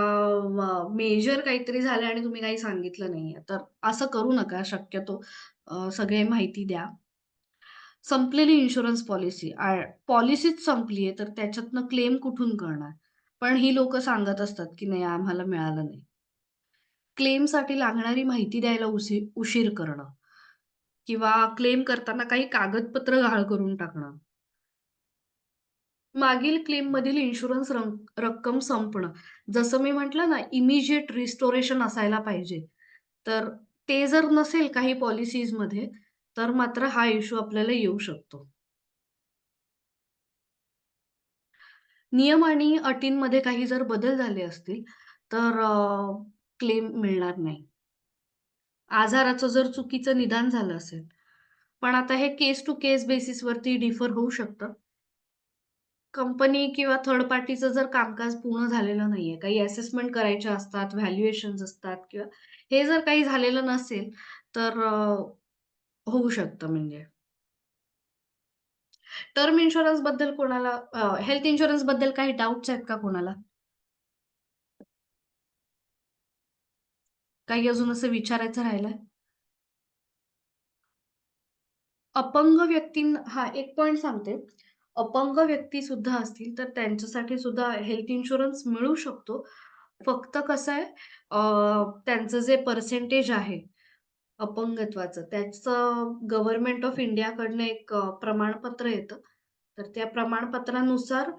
मेजर काहीतरी झालंय आणि तुम्ही काही सांगितलं नाहीये, तर असं करू नका शक्यतो. सगळी माहिती द्या. संपलेली इन्शुरन्स पॉलिसी पॉलिसीच संपली आहे, तर त्याच्यातनं क्लेम कुठून करणार? पण ही लोकं सांगत असतात, की नाही आम्हाला मिळालं नाही. क्लेमसाठी लागणारी माहिती द्यायला उशीर करणं किंवा क्लेम करताना काही कागदपत्र गहाळ करून टाकणं. मागील क्लेममधील इन्शुरन्स रक्कम संपणं. जसं मी म्हटलं ना, इमिडिएट रिस्टोरेशन असायला पाहिजे. तर ते जर नसेल काही पॉलिसीजमध्ये, तर मात्र हा इश्यू आपल्याला येऊ शकतो. नियम आणि अटींमध्ये काही जर बदल झाले असतील, तर क्लेम मिळणार नाही. आजाराचं जर चुकीचं निदान झालं असेल, पण आता हे केस टू केस बेसिसवरती डिफर होऊ शकतं. कंपनी किंवा थर्ड पार्टीचं जर कामकाज पूर्ण झालेलं नाहीये, काही असेसमेंट करायचे असतात, व्हॅल्युएशन्स असतात किंवा हे जर काही झालेलं नसेल, तर होऊ शकतं म्हणजे. टर्म इन्शुरन्सबद्दल कोणाला हेल्थ इन्शुरन्सबद्दल काही डाउट्स आहेत का कोणाला? काही अजून असं विचारायचं राहिलंय? अपंग हां, एक पॉइंट सांगते. अपंग व्यक्तीसुद्धा असतील, तर त्यांच्यासाठी सुद्धा हेल्थ इन्शुरन्स मिळू शकतो. फक्त कसं आहे, त्यांचं जे पर्सेंटेज आहे अपंगत्वाचं, त्याचं गव्हर्नमेंट ऑफ इंडियाकडनं एक प्रमाणपत्र येतं. तर त्या प्रमाणपत्रानुसार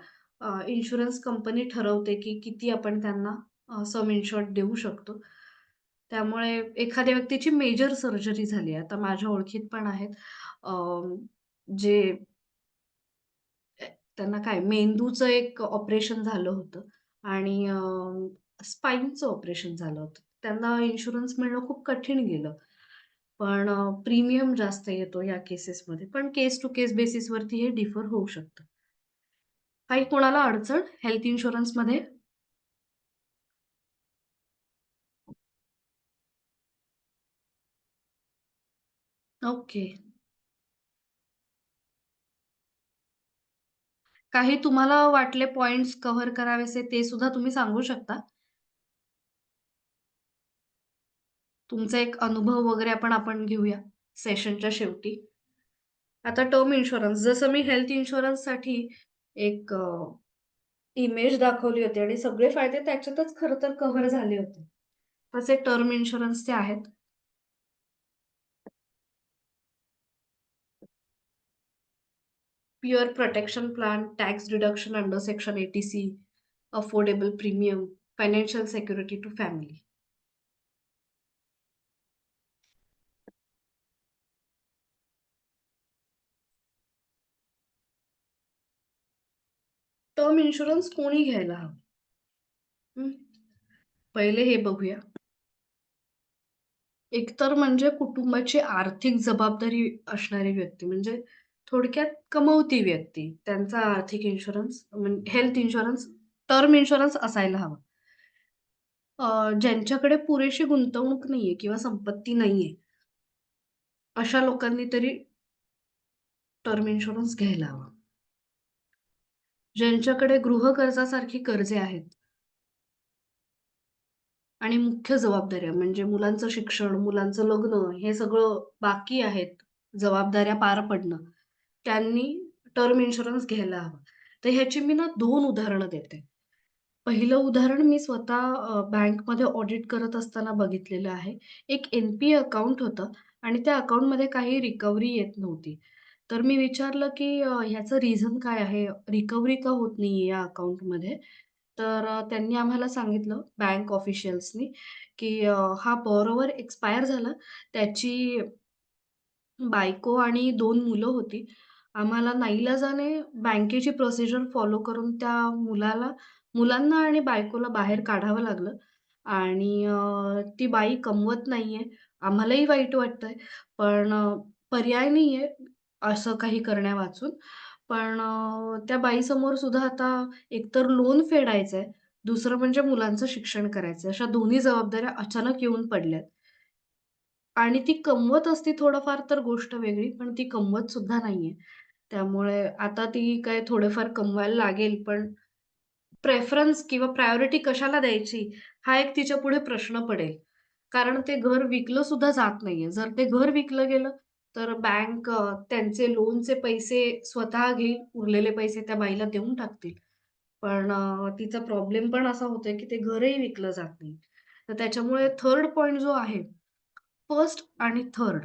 इन्शुरन्स कंपनी ठरवते, की किती आपण त्यांना सम इन्शुर्ड देऊ शकतो. त्यामुळे एखाद्या व्यक्तीची मेजर सर्जरी झाली आहे. आता माझ्या ओळखीत पण आहेत. अ, जे त्यांना काय मेंदूचं एक ऑपरेशन झालं होतं आणि स्पाईनचं ऑपरेशन झालं होतं. त्यांना इन्शुरन्स मिळणं खूप कठीण गेलं. पण प्रीमियम जास्त येतो या केसेसमध्ये. पण केस टू केस बेसिसवरती हे डिफर होऊ शकतं. काही कोणाला अडचण हेल्थ इन्शुरन्समध्ये? ओके. काही तुम्हाला वाटले पॉइंट्स कव्हर करावेसे ते सुद्धा तुम्ही सांगू शकता. तुमचा एक अनुभव वगैरे आपण घेऊया सेशनच्या शेवटी. आता टर्म इन्शुरन्स जसं मी हेल्थ इन्शुरन्ससाठी एक इमेज दाखवली होती आणि सगळे फायदे त्याच्यातच खरं तर कव्हर झाले होते. तसे टर्म इन्शुरन्सचे आहेत. Pure protection plan, tax deduction under section 80C, affordable premium, financial security to family. Term insurance कोणी घ्यायला हवं? हं. पहिले हे बघूया. एकतर म्हणजे कुटुंबाची आर्थिक जबाबदारी असणारी व्यक्ती, म्हणजे थोडक्यात कमवती व्यक्ती. त्यांचा आर्थिक insurance health insurance, term insurance असायला हवा. ज्यांच्याकडे पुरेशी गुंतवणूक नाहीये किंवा संपत्ती नाहीये, अशा लोकांनी तरी टर्म इन्शुरन्स घ्यायला हवा. ज्यांच्याकडे गृहकर्जासारखी कर्जे आहेत आणि मुख्य जबाबदाऱ्या म्हणजे मुलांचं शिक्षण, मुलांचं लग्न हे सगळं बाकी आहेत, जबाबदाऱ्या पार पडणं. त्यांनी टर्म इन्शुरन्स घ्यायला हवा. तर ह्याची मी ना 2 उदाहरणं देते. पहिलं उदाहरण मी स्वतः बँकमध्ये ऑडिट करत असताना बघितलेलं आहे. एक एन-पी-ए अकाउंट होतं आणि त्या अकाउंटमध्ये काही रिकव्हरी येत नव्हती. तर मी विचारलं, की ह्याचं रिझन काय आहे? रिकव्हरी का होत नाहीये या अकाउंटमध्ये? तर त्यांनी आम्हाला सांगितलं बँक ऑफिशियल्सनी, की हा बॉरोवर एक्सपायर झाला. त्याची बायको आणि 2 मुलं होती. आम्हाला नाईलाजाने बँकेची प्रोसिजर फॉलो करून त्या मुलांना आणि बायकोला बाहेर काढावं लागलं आणि ती बाई कमवत नाहीये. आम्हालाही वाईट वाटतंय, पण पर्याय नाहीये असं काही करण्यावाचून. पण त्या बाईसमोर सुद्धा आता एकतर लोन फेडायचंय, दुसरं म्हणजे मुलांचं शिक्षण करायचंय. अशा दोन्ही जबाबदाऱ्या अचानक येऊन पडल्यात. आणि ती कमवत असती थोडंफार तर गोष्ट वेगळी, पण ती कमवत सुद्धा नाहीये. त्यामुळे आता ती काय थोडेफार कमवायला लागेल, पण प्रेफरन्स किंवा प्रायोरिटी कशाला द्यायची, हा एक तिच्यापुढे प्रश्न पडेल. कारण ते घर विकलं सुद्धा जात नाहीये. जर ते घर विकलं गेलं, तर बँक त्यांचे लोनचे पैसे स्वतः घेईल, उरलेले पैसे त्या बाईला देऊन टाकतील. पण तिचा प्रॉब्लेम पण असा होतोय, की ते घरही विकलं जात नाही. तर त्याच्यामुळे थर्ड पॉइंट जो आहे फर्स्ट आणि थर्ड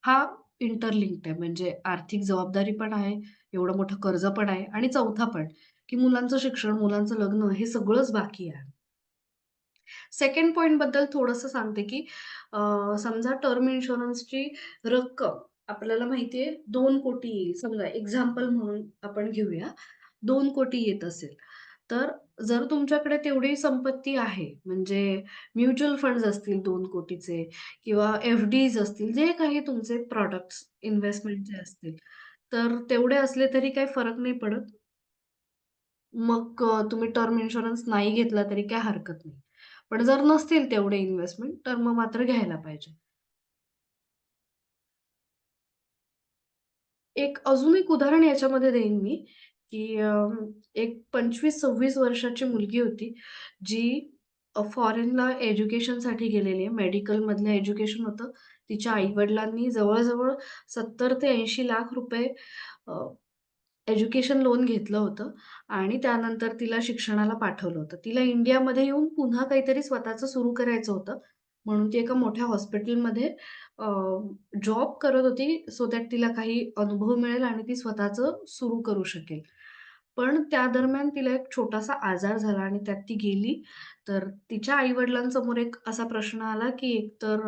हा इंटरलिंक्ड आहे. म्हणजे आर्थिक जबाबदारी पण आहे, एवढं मोठं कर्ज पण आहे आणि चौथा पण, की मुलांचं शिक्षण, मुलांचं लग्न हे सगळंच बाकी आहे. सेकंड पॉइंटबद्दल थोडंसं सांगते, की समजा टर्म इन्शुरन्सची रक्कम आपल्याला माहिती आहे 2,00,00,000 येईल. समजा एक्झाम्पल म्हणून आपण घेऊया. 2,00,00,000 येत असेल, तर जर तुमच्याकडे तेवढी संपत्ती आहे, म्हणजे म्युच्युअल फंड्स असतील 2,00,00,000 चे किंवा एफ-डीज असतील, जे काही तुमचे प्रॉडक्ट्स इन्व्हेस्टमेंटचे असतील, तर तेवढे असले तरी काही फरक नाही पडत. मग तुम्ही टर्म इन्शुरन्स नाही घेतला तरी काही हरकत नाही. पण जर नसतील तेवढे इन्व्हेस्टमेंट तर मग मात्र घ्यायला पाहिजे. अजून एक उदाहरण याच्यामध्ये देईन मी, की एक 25-26 वर्षाची मुलगी होती, जी फॉरेनला एज्युकेशनसाठी गेलेली आहे. मेडिकलमधलं एज्युकेशन होतं. तिच्या आई-वडिलांनी जवळ-जवळ 70 ते 80 लाख रुपये अ, एज्युकेशन लोन घेतलं होतं आणि त्यानंतर तिला शिक्षणाला पाठवलं होतं. तिला इंडियामध्ये येऊन पुन्हा काहीतरी स्वतःचं सुरू करायचं होतं. म्हणून ती एका मोठ्या हॉस्पिटलमध्ये जॉब करत होती सो दॅट तिला काही अनुभव मिळेल आणि ती स्वतःचं सुरू करू शकेल. पण त्या दरम्यान तिला एक छोटासा आजार झाला आणि त्यात ती गेली. तर तिच्या आई-वडिलांसमोर एक असा प्रश्न आला, की एकतर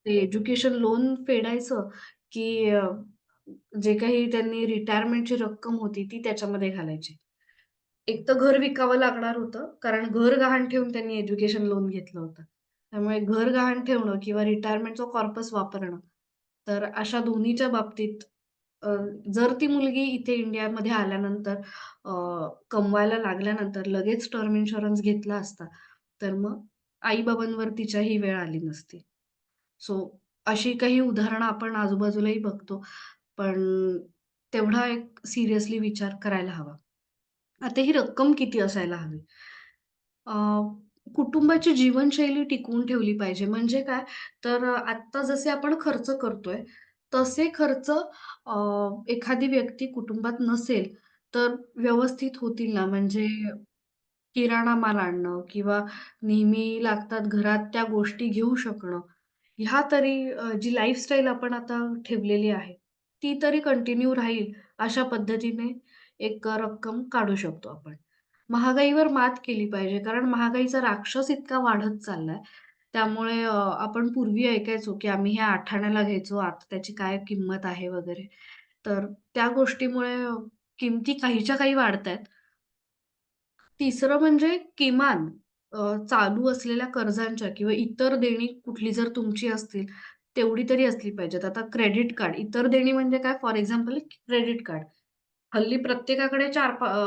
ते एज्युकेशन लोन फेडायचं, की जे काही त्यांनी रिटायरमेंटची रक्कम होती ती त्याच्यामध्ये घालायची. एक तर घर विकावं लागणार होतं, कारण घर गहाण ठेवून त्यांनी एज्युकेशन लोन घेतलं होतं. त्यामुळे घर गहाण ठेवणं किंवा रिटायरमेंटचा कॉर्पस वापरणं, तर अशा दोन्हीच्या बाबतीत अ, जर ती मुलगी इथे इंडियामध्ये आल्यानंतर अ, कमवायला लागल्यानंतर लगेच टर्म इन्शुरन्स घेतला असता, तर मग आई-बाबांवर तिच्याही वेळ आली नसती. सो अशी काही उदाहरणं आपण आजूबाजूलाही बघतो. पण तेवढा एक सिरियसली विचार करायला हवा. आता ही रक्कम किती असायला हवी? अ, कुटुंबाची जीवनशैली टिकवून ठेवली पाहिजे. म्हणजे काय? तर आत्ता जसे आपण खर्च करतोय, तसे खर्च एखादी व्यक्ती कुटुंबात नसेल, तर व्यवस्थित होतील ना? म्हणजे किराणा माल आणणं किंवा नेहमी लागतात घरात त्या गोष्टी घेऊ शकणं. ह्या तरी जी लाईफस्टाईल आपण आता ठेवलेली आहे, ती तरी कंटिन्यू राहील अशा पद्धतीने एक रक्कम काढू शकतो आपण. महागाईवर मात केली पाहिजे कारण महागाईचा राक्षस इतका वाढत चाललाय. त्यामुळे आपण पूर्वी ऐकायचो, की आम्ही हे 8 आण्याला घ्यायचो, आता त्याची काय किंमत आहे वगैरे. तर त्या गोष्टीमुळे किमती काहीच्या काही वाढतायत. तिसरं म्हणजे किमान चालू असलेल्या कर्जांच्या किंवा इतर देणी कुठली जर तुमची असतील, तेवढी तरी असली पाहिजेत. आता क्रेडिट कार्ड, इतर देणी म्हणजे काय? For example credit card. हल्ली प्रत्येकाकडे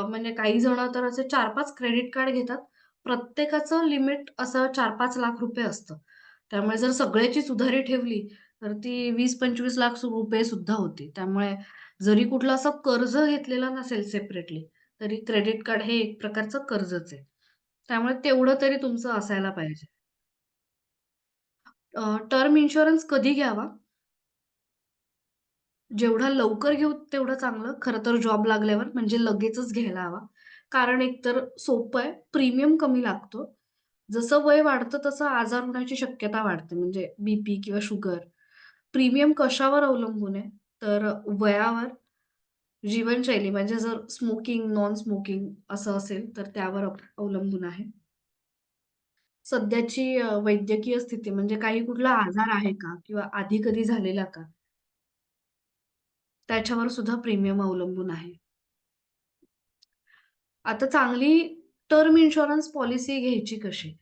म्हणजे काही जण तर असे 4-5 क्रेडिट कार्ड घेतात. प्रत्येकाचं लिमिट असं 4-5 लाख रुपये असतं. त्यामुळे जर सगळ्याचीच उधारी ठेवली, तर ती 20-25 लाख रुपये सुद्धा होते. त्यामुळे जरी कुठलं असं कर्ज घेतलेलं नसेल सेपरेटली, तरी क्रेडिट कार्ड हे एक प्रकारचं कर्जच आहे. त्यामुळे तेवढं तरी तुमचं असायला पाहिजे. टर्म इन्शुरन्स कधी घ्यावा? जेवढा लवकर घेऊ तेवढं चांगलं. खरं तर जॉब लागल्यावर म्हणजे लगेचच घ्यायला हवा. कारण एकतर सोपं आहे, प्रीमियम कमी लागतो. जसं वय वाढतं तसं आजार होण्याची शक्यता वाढते म्हणजे बीपी किंवा शुगर. प्रीमियम कशावर अवलंबून आहे? तर वयावर, जीवनशैली म्हणजे जर स्मोकिंग, नॉन स्मोकिंग असं असेल तर त्यावर अवलंबून आहे. सध्याची वैद्यकीय स्थिती म्हणजे काही कुठला आजार आहे का? किंवा आधी कधी झालेला का? त्याच्यावर सुद्धा प्रीमियम अवलंबून आहे. आता चांगली टर्म इन्शुरन्स पॉलिसी घ्यायची कशी?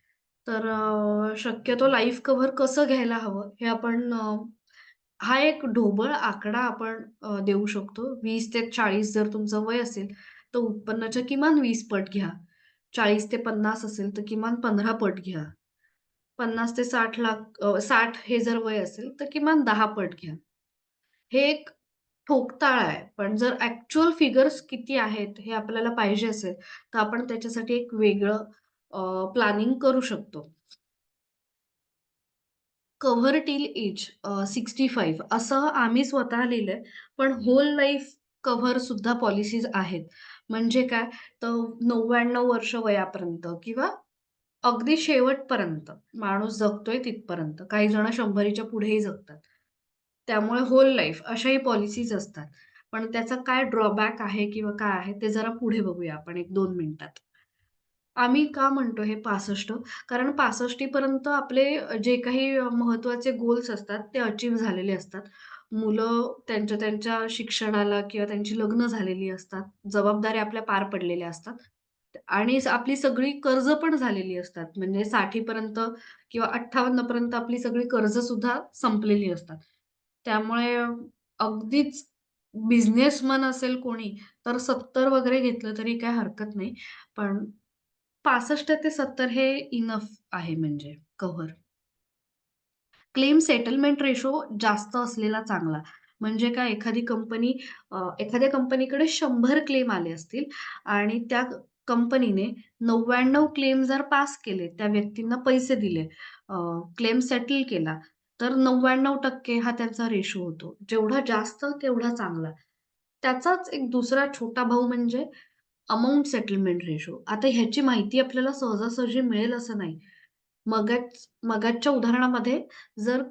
तर शक्यतो लाईफ कव्हर कसं घ्यायला हवं हे आपण हा एक ढोबळ आकडा आपण देऊ शकतो. 20 ते 40 जर तुमचं वय असेल, तर उत्पन्नाच्या किमान 20 पट घ्या. 40 ते 50 असेल, तर किमान 15 पट घ्या. 50 ते 60 लाख 60 हे जर वय असेल, तर किमान 10 पट घ्या. हे एक ठोकताळ आहे. पण जर ॲक्चुअल फिगर्स किती आहेत हे आपल्याला पाहिजे असेल, तर आपण त्याच्यासाठी एक वेगळं प्लॅनिंग करू शकतो. कव्हर टिल एज 65 असं आम्ही स्वतः लिहिलंय. पण होल लाईफ कव्हर सुद्धा पॉलिसीज आहेत. म्हणजे काय, तर 99 वर्ष वयापर्यंत किंवा अगदी शेवटपर्यंत माणूस जगतोय तिथपर्यंत. काही जण 100च्या पुढेही जगतात. त्यामुळे होल लाईफ अशाही पॉलिसीज असतात. पण त्याचा काय ड्रॉबॅक आहे किंवा काय आहे ते जरा पुढे बघूया आपण 1-2 मिनिटात. आम्ही का म्हणतो हे 65? कारण 65 पर्यंत आपले जे काही महत्त्वाचे गोल्स असतात ते अचीव्ह झालेले असतात. मुलं त्यांच्या त्यांच्या शिक्षणाला किंवा त्यांची लग्न झालेली असतात. जबाबदाऱ्या आपल्या पार पडलेल्या असतात आणि आपली सगळी कर्ज पण झालेली असतात. म्हणजे 60 पर्यंत किंवा 58 पर्यंत आपली सगळी कर्जसुद्धा संपलेली असतात. त्यामुळे अगदीच बिझनेसमन असेल कोणी, तर 70 वगैरे घेतलं तरी काही हरकत नाही. पण 65 ते 70 हे इनफ आहे म्हणजे कव्हर. क्लेम सेटलमेंट रेशो जास्त असलेला चांगला. म्हणजे काय एखाद्या कंपनीकडे 100 क्लेम आले असतील आणि त्या कंपनीने 99 क्लेम जर पास केले, त्या व्यक्तींना पैसे दिले, क्लेम सेटल केला, तर 99% हा त्यांचा रेशो होतो. जेवढा जास्त तेवढा चांगला. त्याचाच एक दुसरा छोटा भाऊ म्हणजे अमाउंट सेटलमेंट रेशो. आता ह्याची माहिती आपल्याला सहजासहजी मिळेल असं नाही. मगाचच्या उदाहरणामध्ये जर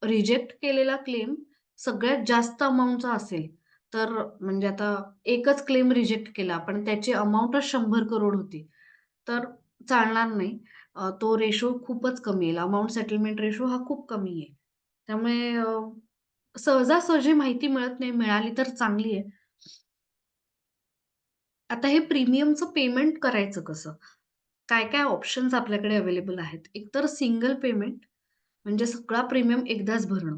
रिजेक्ट केलेला क्लेम सगळ्यात जास्त अमाउंटचा असेल, तर म्हणजे आता एकच क्लेम रिजेक्ट केला, पण त्याची अमाउंटच 100 करोड होती, तर चालणार नाही. तो रेशो खूपच कमी येईल. अमाउंट सेटलमेंट रेशो हा खूप कमी आहे. त्यामुळे सहजासहजी माहिती मिळत नाही. मिळाली तर चांगली आहे. आता हे प्रीमियमचं पेमेंट करायचं कसं? काय-काय ऑप्शन्स आपल्याकडे अवेलेबल आहेत. एकतर सिंगल पेमेंट म्हणजे सगळा प्रीमियम एकदाच भरणं.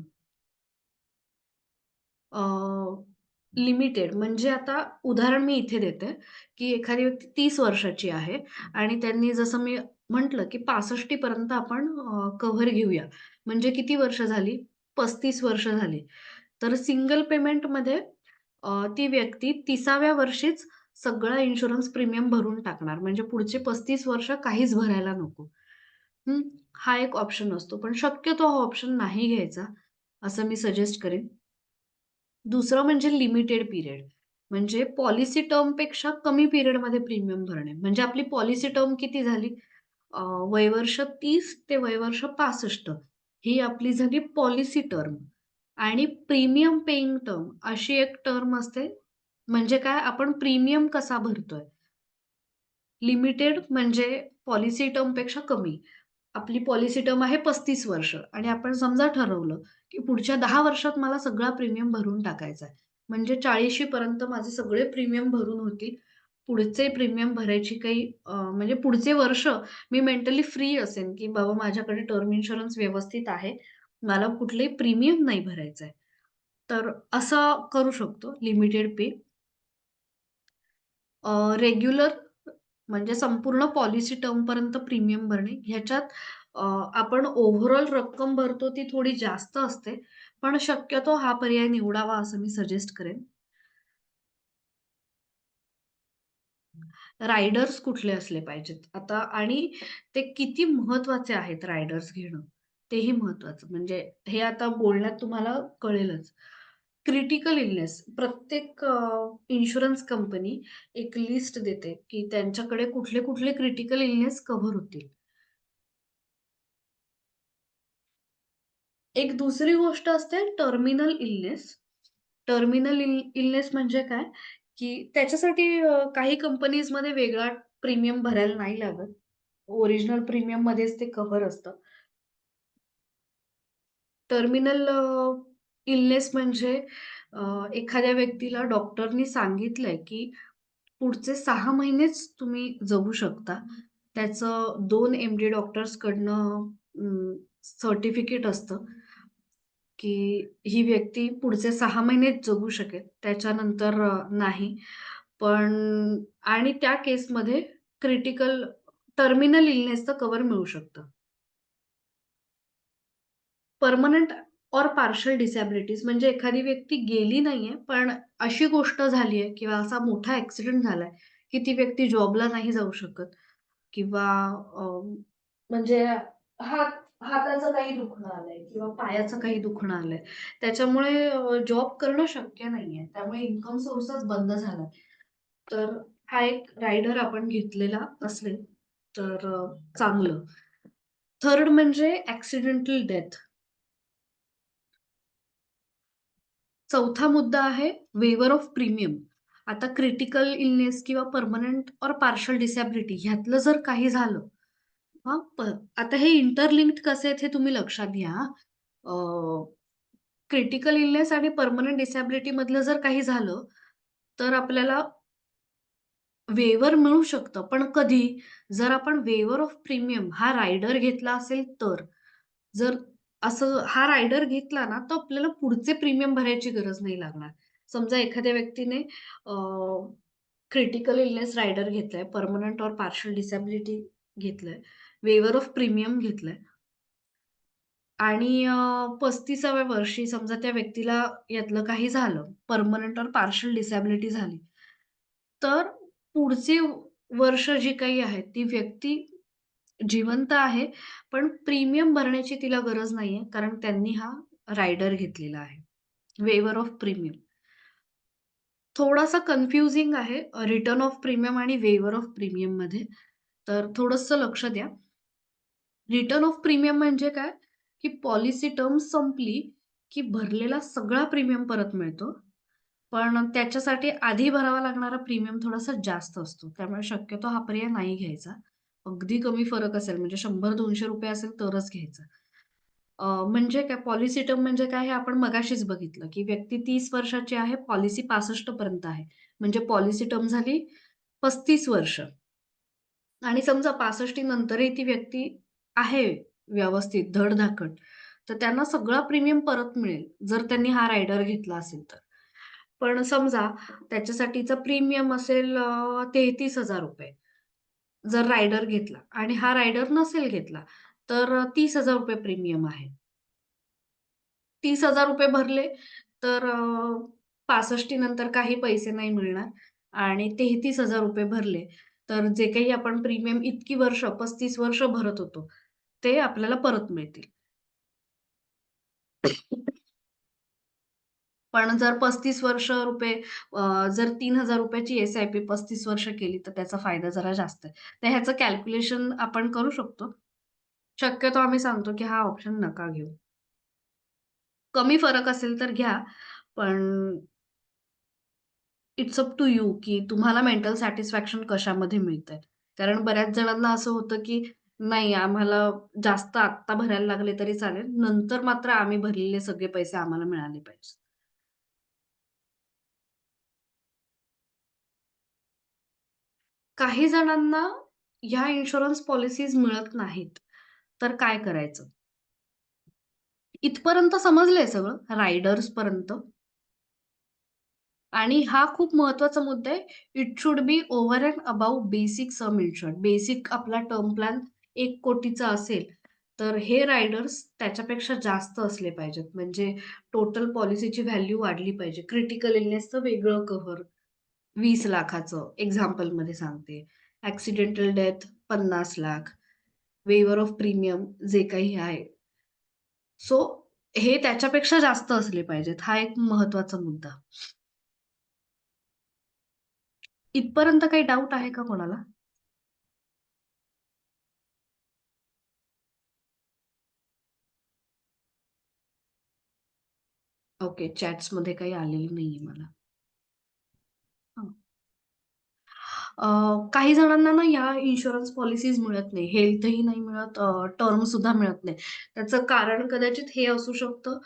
लिमिटेड म्हणजे आता उदाहरण मी इथे देते, की एखादी व्यक्ती 30 वर्षाची आहे आणि त्यांनी जसं मी म्हटलं, की 65 पर्यंत आपण कव्हर घेऊया. म्हणजे किती वर्ष झाली? 35 वर्ष झाली. तर सिंगल पेमेंटमध्ये ती व्यक्ती 30व्या वर्षीच सगळा इन्शुरन्स प्रीमियम भरून टाकणार. म्हणजे पुढचे 35 वर्ष काहीच भरायला नको. हं, हा एक ऑप्शन असतो. पण शक्यतो हा ऑप्शन नाही घ्यायचा, असं मी सजेस्ट करेन. दुसरं म्हणजे लिमिटेड पिरियड. म्हणजे पॉलिसी टर्मपेक्षा कमी पिरियडमध्ये प्रीमियम भरणे. म्हणजे आपली पॉलिसी टर्म किती झाली? अ, वयवर्ष 30 ते वयवर्ष 65 ही आपली झाली पॉलिसी टर्म आणि प्रीमियम पेइंग टर्म अशी एक टर्म असते. म्हणजे काय आपण प्रीमियम कसा भरतोय? लिमिटेड म्हणजे पॉलिसी टर्मपेक्षा कमी. आपली पॉलिसी टर्म आहे 35 वर्ष आणि आपण समजा ठरवलं, की पुढच्या 10 वर्षात मला सगळा प्रीमियम भरून टाकायचा आहे. म्हणजे 40शी पर्यंत माझे सगळे प्रीमियम भरून होतील. पुढचे प्रीमियम भरायची काही म्हणजे पुढचे वर्ष मी मेंटली फ्री असेन, की बाबा माझ्याकडे टर्म इन्शुरन्स व्यवस्थित आहे. मला कुठलंही प्रीमियम नाही भरायचं आहे. तर असं करू शकतो लिमिटेड पे. रेग्युलर म्हणजे संपूर्ण पॉलिसी टर्मपर्यंत प्रीमियम भरणे. ह्याच्यात अ, आपण ओव्हरऑल रक्कम भरतो ती थोडी जास्त असते. पण शक्यतो हा पर्याय निवडावा असं मी सजेस्ट करेन. रायडर्स कुठले असले पाहिजेत. आता आणि ते किती महत्त्वाचे आहेत रायडर्स घेणं, तेही महत्त्वाचं. म्हणजे हे आता बोलण्यात तुम्हाला कळेलच. क्रिटिकल इलनेस प्रत्येक इन्शुरन्स कंपनी एक लिस्ट देते, की त्यांच्याकडे कुठले-कुठले क्रिटिकल इलनेस कव्हर होतील. एक दुसरी गोष्ट असते टर्मिनल इलनेस. टर्मिनल इलनेस म्हणजे काय, की त्याच्यासाठी काही कंपनीजमध्ये वेगळा प्रीमियम भरायला नाही लागत. ओरिजिनल प्रीमियममध्येच ते कव्हर असतं. टर्मिनल इलनेस म्हणजे एखाद्या व्यक्तीला डॉक्टरनी सांगितलंय, की पुढचे 6 महिनेच तुम्ही जगू शकता. त्याचं 2 एम-डी डॉक्टर्सकडनं सर्टिफिकेट असतं, की ही व्यक्ती पुढचे 6 महिनेच जगू शकेल. त्याच्यानंतर नाही. पण आणि त्या केसमध्ये क्रिटिकल टर्मिनल इलनेसचं कव्हर मिळू शकतं. पर्मनंट ऑर पार्शियल डिसॅबिलिटीज म्हणजे एखादी व्यक्ती गेली नाहीये, पण अशी गोष्ट झाली आहे किंवा असा मोठा ॲक्सिडेंट झालाय, की ती व्यक्ती जॉबला नाही जाऊ शकत किंवा अ, म्हणजे हाताचं काही दुखणं आलंय किंवा पायाचं काही दुखणं आलंय. त्याच्यामुळे जॉब करणं शक्य नाहीये. त्यामुळे इन्कम सोर्सच बंद झालाय. तर हा एक रायडर आपण घेतलेला असेल तर चांगलं. थर्ड म्हणजे ॲक्सिडेंटल डेथ. चौथा मुद्दा आहे वेव्हर ऑफ प्रीमियम. आता क्रिटिकल इलनेस किंवा पर्मनंट ऑर पार्शियल डिसॅबिलिटी ह्यातलं जर काही झालं हां, आता हे इंटरलिंक्ड कसे आहेत हे तुम्ही लक्षात घ्या हां. क्रिटिकल इलनेस आणि पर्मनंट डिसॅबिलिटी मधलं जर काही झालं, तर आपल्याला वेव्हर मिळू शकतं. पण कधी? जर आपण वेव्हर ऑफ प्रीमियम हा रायडर घेतला असेल तर. जर असं हा रायडर घेतला ना, तर आपल्याला पुढचे प्रीमियम भरायची गरज नाही लागणार. समजा एखाद्या व्यक्तीने क्रिटिकल इलनेस रायडर घेतलाय, पर्मनंट ऑर पार्शियल डिसॅबिलिटी घेतलंय, वेव्हर ऑफ प्रीमियम घेतलंय आणि 35व्या वर्षी समजा त्या व्यक्तीला यातलं काही झालं, पर्मनंट ऑर पार्शियल डिसॅबिलिटी झाली. तर पुढची वर्ष जी काही आहेत, ती व्यक्ती जिवंत आहे, पण प्रीमियम भरण्याची तिला गरज नाहीये, कारण त्यांनी हा रायडर घेतलेला आहे. Waiver of premium. थोडासा कन्फ्युजिंग आहे रिटर्न ऑफ प्रीमियम आणि वेव्हर ऑफ प्रीमियममध्ये. तर थोडंसं लक्ष द्या. रिटर्न ऑफ प्रीमियम म्हणजे काय, की पॉलिसी टर्म संपली, की भरलेला सगळा प्रीमियम परत मिळतो. पण त्याच्यासाठी आधी भरावा लागणारा प्रीमियम थोडासा जास्त असतो. त्यामुळे शक्यतो हा पर्याय नाही घ्यायचा. अगदी कमी फरक असेल म्हणजे ₹100-200 असेल तरच घ्यायचा. म्हणजे काय पॉलिसी टर्म म्हणजे काय हे आपण मगाशीच बघितलं, की व्यक्ती 30 वर्षाची आहे, पॉलिसी 65 पर्यंत आहे. म्हणजे पॉलिसी टर्म झाली 35 वर्ष आणि समजा 65 नंतरही ती व्यक्ती आहे व्यवस्थित धड-धाकट, तर त्यांना सगळा प्रीमियम परत मिळेल, जर त्यांनी हा रायडर घेतला असेल तर. पण समजा त्याच्यासाठीचा प्रीमियम असेल ₹33,000 जर रायडर घेतला आणि हा रायडर नसेल घेतला, तर ₹30,000 प्रीमियम आहे. ₹30,000 भरले तर 65 नंतर काही पैसे नाही मिळणार आणि ₹33,000 भरले, तर जे काही आपण प्रीमियम इतकी वर्ष 35 वर्ष भरत होतो, ते आपल्याला परत मिळतील. पण जर 35 वर्ष रुपये जर ₹3,000 ची एस-आय-पी 35 वर्ष केली, तर त्याचा फायदा जरा जास्त आहे. तर ह्याचं कॅल्क्युलेशन आपण करू शकतो. शक्यतो आम्ही सांगतो, की हा ऑप्शन नका घेऊ. कमी फरक असेल तर घ्या, पण इट्स अप टू यू, की तुम्हाला मेंटल सॅटिस्फॅक्शन कशामध्ये मिळतंय. कारण बऱ्याच जणांना असं होतं, की नाही आम्हाला जास्त आत्ता भरायला लागले तरी चालेल, नंतर मात्र आम्ही भरलेले सगळे पैसे आम्हाला मिळाले पाहिजेत. काही जणांना ह्या इन्शुरन्स पॉलिसीज मिळत नाहीत. तर काय करायचं? इथपर्यंत समजलंय सगळं रायडर्सपर्यंत आणि हा खूप महत्त्वाचा मुद्दा आहे. It should be over and above basic sum insured. Basic आपला टर्म प्लॅन 1,00,00,000 चा असेल, तर हे रायडर्स त्याच्यापेक्षा जास्त असले पाहिजेत. म्हणजे टोटल पॉलिसीची व्हॅल्यू वाढली पाहिजे. क्रिटिकल इलनेसचं वेगळं कव्हर 20,00,000चं एक्झाम्पलमध्ये सांगते. Accidental death 50,00,000 waiver of premium जे काही आहे. सो हे त्याच्यापेक्षा जास्त असले पाहिजेत. हा एक महत्त्वाचा मुद्दा. इथपर्यंत काही डाउट आहे का कोणाला? ओके. चॅट्समध्ये काही आलेलं नाहीये मला. हं. काही जणांना ना ह्या इन्शुरन्स पॉलिसीज मिळत नाही. हेल्थही नाही मिळत, टर्मसुद्धा मिळत नाही. त्याचं कारण कदाचित हे असू शकतं,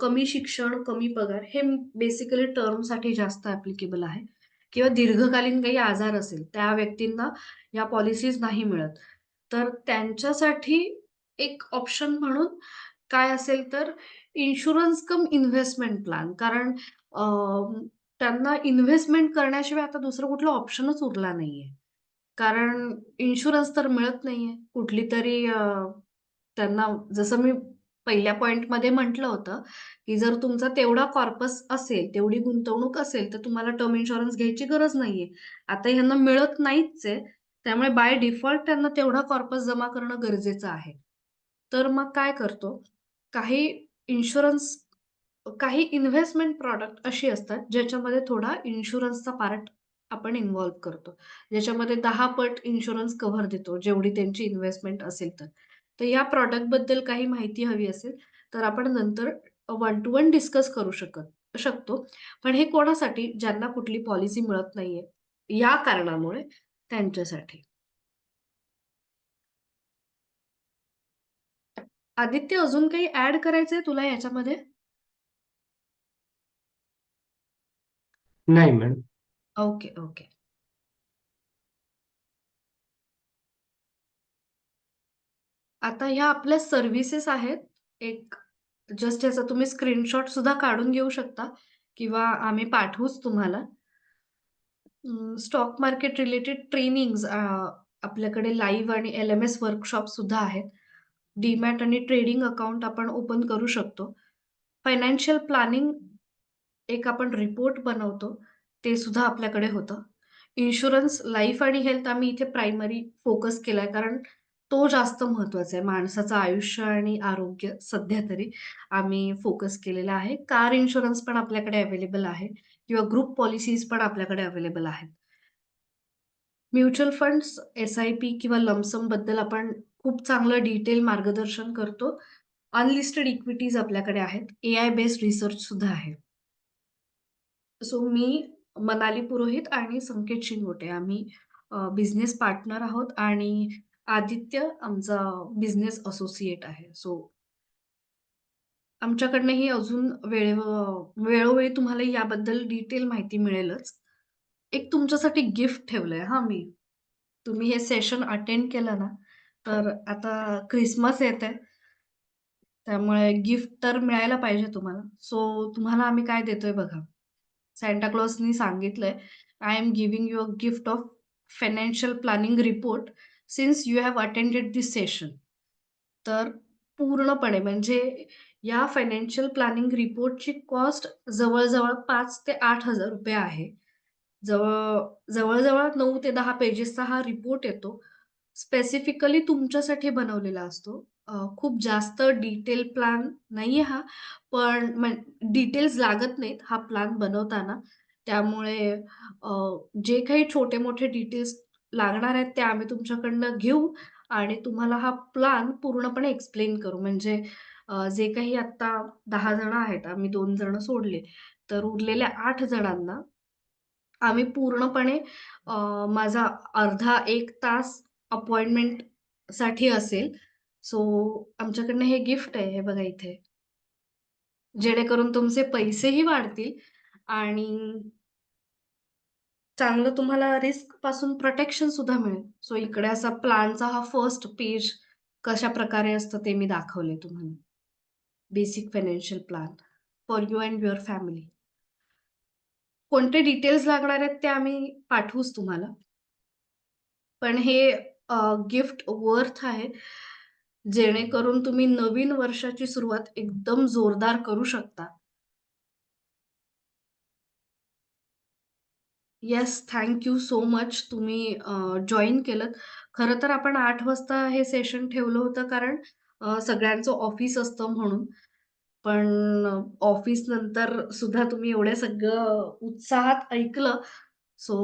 कमी शिक्षण, कमी पगार हे बेसिकली टर्मसाठी जास्त ॲप्लिकेबल आहे किंवा दीर्घकालीन काही आजार असेल, त्या व्यक्तींना या पॉलिसीज नाही मिळत. तर त्यांच्यासाठी एक ऑप्शन म्हणून काय असेल तर इन्शुरन्स कम इन्व्हेस्टमेंट प्लॅन. कारण अ, त्यांना इन्व्हेस्टमेंट करण्याशिवाय आता दुसरं कुठला ऑप्शनच उरला नाहीये. कारण इन्शुरन्स तर मिळत नाहीये. कुठलीतरी त्यांना जसं मी पहिल्या पॉइंटमध्ये म्हटलं होतं, की जर तुमचा तेवढा कॉर्पस असेल, तेवढी गुंतवणूक असेल, तर तुम्हाला टर्म इन्शुरन्स घ्यायची गरज नाहीये. आता ह्यांना मिळत नाहीच आहे. त्यामुळे बाय डिफॉल्ट त्यांना तेवढा कॉर्पस जमा करणं गरजेचं आहे. तर मग काय करतो, काही इन्शुरन्स काही इन्व्हेस्टमेंट प्रॉडक्ट अशी असतात, ज्याच्यामध्ये थोडा इन्शुरन्सचा पार्ट आपण इन्व्हॉल्व करतो. ज्याच्यामध्ये 10 पट इन्शुरन्स कव्हर देतो, जेवढी त्यांची इन्व्हेस्टमेंट असेल तर. तर या प्रॉडक्टबद्दल काही माहिती हवी असेल, तर आपण नंतर वन टू वन डिस्कस करू शकतो. पण हे कोणासाठी? ज्यांना कुठली पॉलिसी मिळत नाहीये, या कारणामुळे त्यांच्यासाठी. आदित्य, अजून काही ॲड करायचंय तुला याच्यामध्ये? नाही मॅडम. Okay, okay. आता ह्या आपल्या सर्व्हिसेस आहेत. एक जस्ट याचा तुम्ही स्क्रीनशॉट सुद्धा काढून घेऊ शकता किंवा आम्ही पाठवूच तुम्हाला. स्टॉक मार्केट रिलेटेड ट्रेनिंग्ज आपल्याकडे लाईव्ह आणि एल-एम-एस वर्कशॉप सुद्धा आहेत. डीमॅट आणि ट्रेडिंग अकाउंट आपण ओपन करू शकतो. फायनान्शियल प्लॅनिंग एक आपण रिपोर्ट बनवतो, ते सुद्धा आपल्याकडे होतं. इन्शुरन्स, लाईफ आणि हेल्थ आम्ही इथे प्रायमरी फोकस केलाय, कारण तो जास्त महत्त्वाचा आहे. माणसाचं आयुष्य आणि आरोग्य सध्या तरी आम्ही फोकस केलेला आहे. कार इन्शुरन्स पण आपल्याकडे अवेलेबल आहे किंवा ग्रुप पॉलिसीज पण आपल्याकडे अवेलेबल आहेत. म्युच्युअल फंड्स, एस-आय-पी किंवा लंप बद्दल आपण खूप चांगलं डिटेल मार्गदर्शन करतो. अनलिस्टेड इक्विटीज आपल्याकडे आहेत. एआय बेस्ड रिसर्च सुद्धा आहे. सो मी मनाली पुरोहित आणि संकेत शिंगोटे आम्ही बिझनेस पार्टनर आहोत आणि आदित्य आमचा बिझनेस असोसिएट आहे. सो आमच्याकडनंही अजून वेळोवेळी तुम्हाला याबद्दल डिटेल माहिती मिळेलच. एक तुमच्यासाठी गिफ्ट ठेवलंय हां मी. तुम्ही हे सेशन अटेंड केलं ना, तर आता क्रिसमस येतंय. त्यामुळे गिफ्ट तर मिळायला पाहिजे तुम्हाला. सो तुम्हाला आम्ही काय देतोय बघा. सांता क्लॉजनी सांगितलंय, "I am giving you a gift of financial planning report since you have attended this session." तर पूर्णपणे म्हणजे या फायनान्शियल प्लॅनिंग रिपोर्टची कॉस्ट जवळ-जवळ ₹5,000 ते ₹8,000 आहे. जवळ जवळ-जवळ 9 ते 10 पेजेसचा हा रिपोर्ट येतो. स्पेसिफिकली तुमच्यासाठी बनवलेला असतो. खूप जास्त डिटेल प्लॅन नाहीये हा, पण डिटेल्स लागत नाहीत हा प्लॅन बनवताना. त्यामुळे अ, जे काही छोटे-मोठे डिटेल्स लागणार आहेत ते आम्ही तुमच्याकडनं घेऊ आणि तुम्हाला हा प्लॅन पूर्णपणे एक्सप्लेन करू. म्हणजे जे काही आत्ता 10 जण आहेत, आम्ही 2 जण सोडले, तर उरलेल्या 8 जणांना आम्ही पूर्णपणे अ, माझा अर्धा 1 तास अपॉइंटमेंटसाठी असेल. सो आमच्याकडनं हे गिफ्ट आहे, हे बघा इथे. जेणेकरून तुमचे पैसेही वाढतील आणि चांगलं तुम्हाला रिस्कपासून प्रोटेक्शन सुद्धा मिळेल. सो इकडे असा प्लॅनचा हा फर्स्ट पेज कशाप्रकारे असतं ते मी दाखवलंय तुम्हाला. Basic financial plan for you and your family. कोणते डिटेल्स लागणार आहेत ते आम्ही पाठवूच तुम्हाला. पण हे गिफ्ट वर्थ आहे. जेणेकरून तुम्ही नवीन वर्षाची सुरुवात एकदम जोरदार करू शकता. Yes, thank you so much तुम्ही जॉइन केलंत. खरं तर आपण 8 वाजता हे सेशन ठेवलं होतं कारण सगळ्यांचं ऑफिस असतं म्हणून. पण ऑफिस नंतर सुद्धा तुम्ही एवढं सगळं उत्साहात ऐकलं. So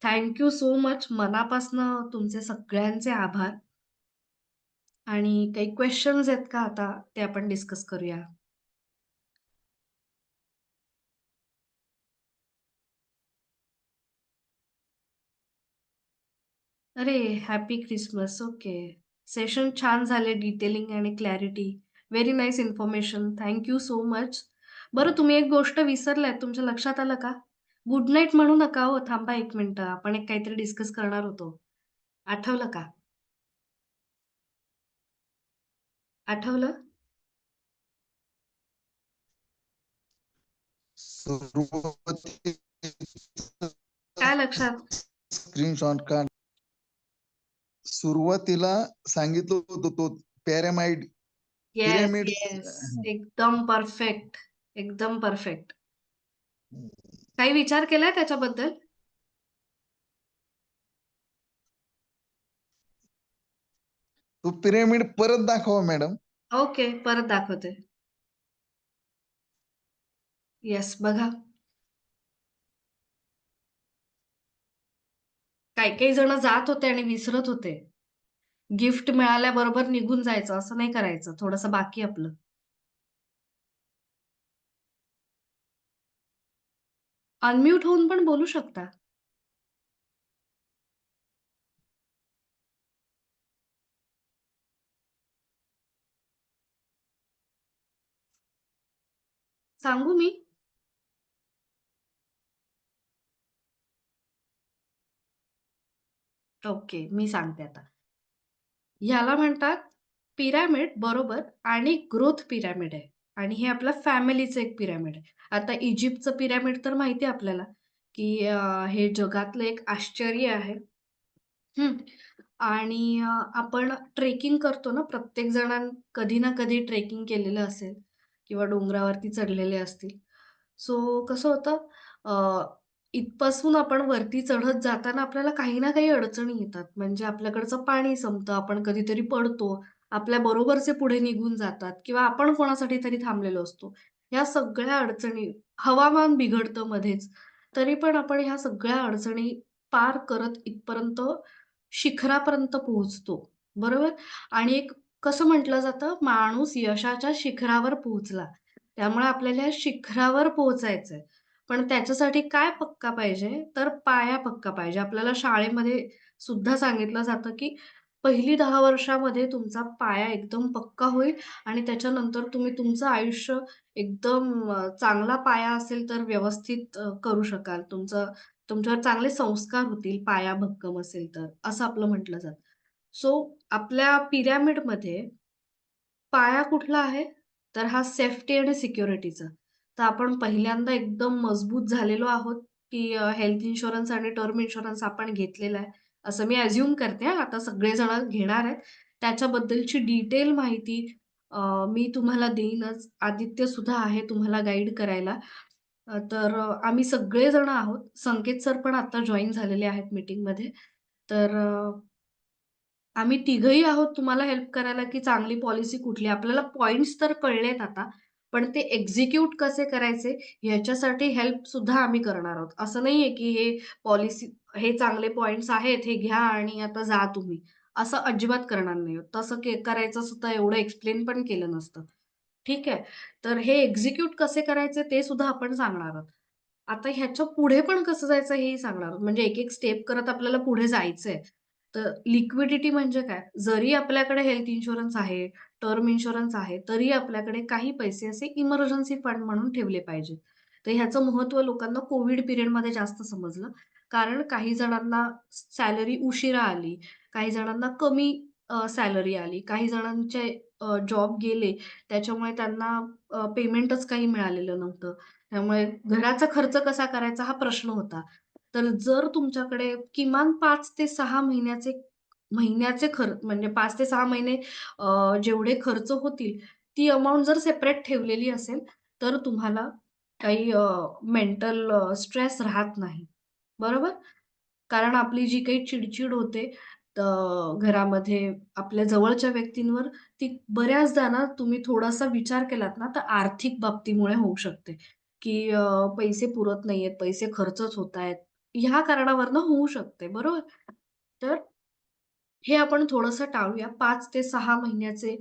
thank you so much. मनापासनं तुमचे सगळ्यांचे आभार. आणि काही क्वेशन्स आहेत का आता? ते आपण डिस्कस करूया. अरे, हॅपी क्रिसमस. ओके. सेशन छान झाले डिटेलिंग आणि clarity. Very nice information. Thank you so much. बरं तुम्ही एक गोष्ट विसरलात, तुमच्या लक्षात आलं का? गुड नाईट म्हणू नका हो. थांबा 1 मिनिटं. आपण एक काहीतरी डिस्कस करणार होतो. आठवलं का? आठवलं? काय लक्षात? स्क्रीनशॉट काढ. सुरुवातीला सांगितलं होतं तो पॅरामाइड येस, पिरॅमिड्स. येस. एकदम परफेक्ट. एकदम परफेक्ट. काही विचार केलाय त्याच्याबद्दल? तो पिरॅमिड परत दाखवा मॅडम. ओके. परत दाखवते. येस, बघा. काही-काही जण जात होते आणि विसरत होते. गिफ्ट मिळाल्याबरोबर निघून जायचं असं नाही करायचं. थोडंसं बाकी आपलं. अनम्यूट होऊन पण बोलू शकता. सांगू मी? ओके. मी सांगते आता. ह्याला म्हणतात पिरॅमिड बरोबर आणि ग्रोथ पिरॅमिड आहे आणि हे आपल्या फॅमिलीचं एक पिरॅमिड आहे. आता इजिप्तचं पिरॅमिड तर माहिती आहे आपल्याला, की हे जगातलं एक आश्चर्य आहे. हं. आणि आपण ट्रेकिंग करतो ना, प्रत्येक जणां कधी ना कधी ट्रेकिंग केलेलं असेल किंवा डोंगरावरती चढलेले असतील. सो कसं होतं इथपासून आपण वरती चढत जाताना आपल्याला काही ना काही अडचणी येतात. म्हणजे आपल्याकडचं पाणी संपतं, आपण कधीतरी पडतो, आपल्या बरोबरचे पुढे निघून जातात किंवा आपण कोणासाठी तरी थांबलेलो असतो. ह्या सगळ्या अडचणी हवामान बिघडतं मध्येच, तरी पण आपण ह्या सगळ्या अडचणी पार करत इथपर्यंत शिखरापर्यंत पोहोचतो, बरोबर? आणि एक कसं म्हटलं जातं, माणूस यशाच्या शिखरावर पोहोचला. त्यामुळे आपल्याला या शिखरावर पोहोचायचंय. पण त्याच्यासाठी काय पक्का पाहिजे, तर पाया पक्का पाहिजे. आपल्याला शाळेमध्ये सुद्धा सांगितलं जातं, की पहिली 10 वर्षामध्ये तुमचा पाया एकदम पक्का होईल आणि त्याच्यानंतर तुम्ही तुमचं आयुष्य एकदम चांगला पाया असेल तर व्यवस्थित करू शकाल. तुमच्यावर चांगले संस्कार होतील, पाया भक्कम असेल तर, असं आपलं म्हटलं जातं. सो आपल्या पिरॅमिडमध्ये पाया कुठला आहे? तर हा सेफ्टी आणि सिक्युरिटीचा. तर आपण पहिल्यांदा एकदम मजबूत झालेलो आहोत, की हेल्थ इन्शुरन्स आणि टर्म इन्शुरन्स आपण घेतलेला आहे, असं मी अझ्युम करते हां. आता सगळेजण घेणार आहेत. त्याच्याबद्दलची डिटेल माहिती मी तुम्हाला देईनच. आदित्यसुद्धा आहे तुम्हाला गाईड करायला. आम्ही सगळेजण आहोत. संकेत सर पण आता जॉइन झालेले आहेत मीटिंगमध्ये. तर आम्ही तिघंही आहोत तुम्हाला हेल्प करायला, की चांगली पॉलिसी कुठली आहे. आपल्याला पॉइंट्स तर कळलेत आता, पण ते एक्झिक्यूट कसे करायचे ह्याच्यासाठी हेल्प सुद्धा आम्ही करणार आहोत. असं नाहीये, की हे चांगले पॉइंट्स आहेत, हे घ्या आणि आता जा तुम्ही. असं अजिबात करणार नाही आहोत. तसं करायचं असतं तर एवढं एक्सप्लेन पण केलं नसतं. ठीक आहे. तर हे एक्झिक्यूट कसे करायचे ते सुद्धा आपण सांगणार आहोत. आता ह्याच्या पुढे पण कसं जायचं हेही सांगणार आहोत. म्हणजे एक-एक स्टेप करत आपल्याला पुढे जायचंय. तर लिक्विडिटी म्हणजे काय? जरी आपल्याकडे हेल्थ इन्शुरन्स आहे, टर्म इन्शुरन्स आहे, तरी आपल्याकडे काही पैसे असे इमर्जन्सी फंड म्हणून ठेवले पाहिजेत. तर ह्याचं महत्त्व लोकांना कोव्हिड पिरियडमध्ये जास्त समजलं. कारण काही जणांना सॅलरी उशिरा आली, काही जणांना कमी सॅलरी आली, काही जणांचे जॉब गेले त्याच्यामुळे त्यांना पेमेंटच काही मिळालेलं नव्हतं. त्यामुळे घराचा खर्च कसा करायचा हा प्रश्न होता. तर जर तुमच्याकडे किमान 5 ते 6 महिन्याचे म्हणजे 5 ते 6 महिने जेवढे खर्च होतील, ती अमाउंट जर सेपरेट ठेवलेली असेल, तर तुम्हाला काही मेंटल स्ट्रेस राहत नाही. बरोबर? कारण आपली जी काही चिड होते घरामध्ये आपल्या जवळच्या व्यक्तींवर, ती बऱ्याचदा ना तुम्ही थोडासा विचार केलात ना, तर आर्थिक बाबतीमुळे होऊ शकते, की पैसे पुरत नाहीयेत, पैसे खर्चच होतायत. ह्या कारणावरनं होऊ शकते, बरोबर? तर हे आपण थोडंसं टाळूया. 5 ते 6 महिन्याचे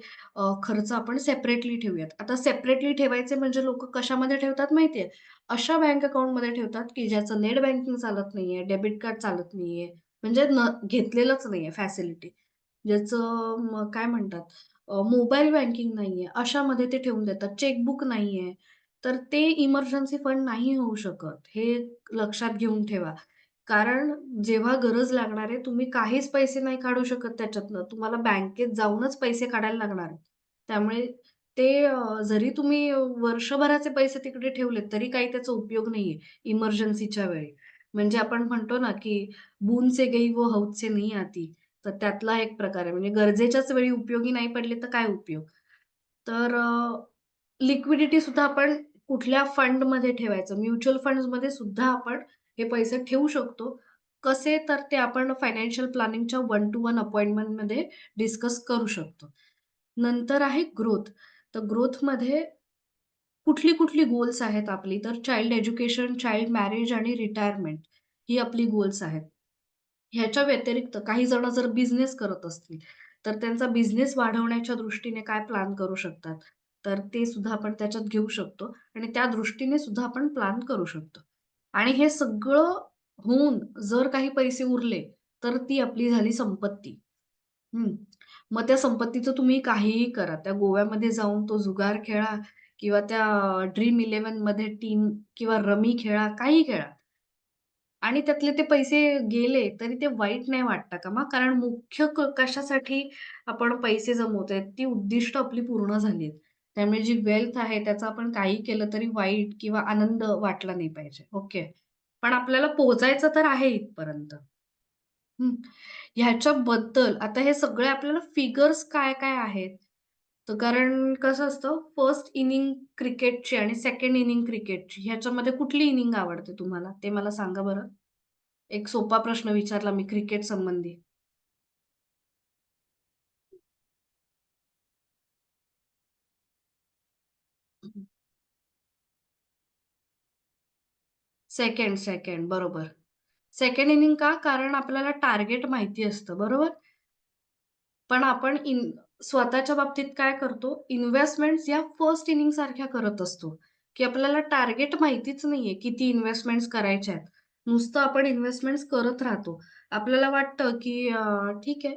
खर्च आपण सेपरेटली ठेवूयात. आता सेपरेटली ठेवायचे म्हणजे लोकं कशामध्ये ठेवतात माहिती आहे? अशा बँक अकाउंटमध्ये ठेवतात, की ज्याचं नेट बँकिंग चालत नाहीये, डेबिट कार्ड चालत नाहीये. म्हणजे घेतलेलंच नाहीये फॅसिलिटी. ज्याचं काय म्हणतात मोबाईल बँकिंग नाहीये, अशामध्ये ते ठेवून देतात. चेकबुक नाहीये, तर ते इमर्जन्सी फंड नाही होऊ शकत. हे लक्षात घेऊन ठेवा. कारण जेव्हा गरज लागणार आहे, तुम्ही काहीच पैसे नाही काढू शकत त्याच्यातनं. तुम्हाला बँकेत जाऊनच पैसे काढायला लागणार आहेत. त्यामुळे ते जरी तुम्ही वर्षभराचे पैसे तिकडे ठेवलेत, तरी काही त्याचा उपयोग नाहीये इमर्जन्सीच्या वेळी. म्हणजे आपण म्हणतो ना, की "बूंद से गई वो हौद से नहीं आती." तर त्यातला एक प्रकार आहे. म्हणजे गरजेच्याच वेळी उपयोगी नाही पडले तर काय उपयोग? तर लिक्विडिटी सुद्धा आपण कुठल्या फंडमध्ये ठेवायचं. म्युच्युअल फंड्समध्ये सुद्धा आपण हे पैसे ठेवू शकतो. कसे? तर ते आपण फायनान्शियल प्लॅनिंगच्या 1 टू 1 अपॉइंटमेंटमध्ये डिस्कस करू शकतो. नंतर आहे ग्रोथ. तर ग्रोथमध्ये कुठली-कुठली गोल्स आहेत आपली? तर चाइल्ड एज्युकेशन, चाइल्ड मॅरेज आणि रिटायरमेंट ही आपली गोल्स आहेत. ह्याच्या व्यतिरिक्त काही जण जर बिझनेस करत असतील, तर त्यांचा बिझनेस वाढवण्याच्या दृष्टीने काय प्लॅन करू शकतात? तर ते सुद्धा आपण त्याच्यात घेऊ शकतो आणि त्या दृष्टीने सुद्धा आपण प्लॅन करू शकतो. आणि हे सगळं होऊन जर काही पैसे उरले, तर ती आपली झाली संपत्ती. हं. मग त्या संपत्तीचं तुम्ही काहीही करा. त्या गोव्यामध्ये जाऊन तो जुगार खेळा किंवा त्या ड्रीम 11मध्ये टीम किंवा रमी खेळा, काहीही खेळा. आणि त्यातले ते पैसे गेले, तरी ते वाईट नाही वाटतं का मग? कारण मुख्य कशासाठी आपण पैसे जमवतोय, ती उद्दिष्ट आपली पूर्ण झाली आहेत. त्यामुळे जी वेल्थ आहे, त्याचं आपण काही केलं तरी वाईट किंवा आनंद वाटला नाही पाहिजे. ओके. पण आपल्याला पोहोचायचं तर आहे इथपर्यंत. हं. ह्याच्याबद्दल आता हे सगळे आपल्याला फिगर्स काय-काय आहेत? तर कारण कसं असतं, फर्स्ट इनिंग क्रिकेटची आणि सेकंड इनिंग क्रिकेटची ह्याच्यामध्ये कुठली इनिंग आवडते तुम्हाला? ते मला सांगा बरं? एक सोपा प्रश्न विचारला मी क्रिकेट संबंधी. सेकंड बरोबर. सेकंड इनिंग का? कारण आपल्याला टार्गेट माहिती असतं, बरोबर? पण आपण स्वतःच्या बाबतीत काय करतो, इन्व्हेस्टमेंट्स या फर्स्ट इनिंग सारख्या करत असतो, की आपल्याला टार्गेट माहितीच नाहीये किती इन्व्हेस्टमेंट्स करायच्या आहेत. नुसतं आपण इन्व्हेस्टमेंट्स करत राहतो. आपल्याला वाटतं, की ठीक आहे,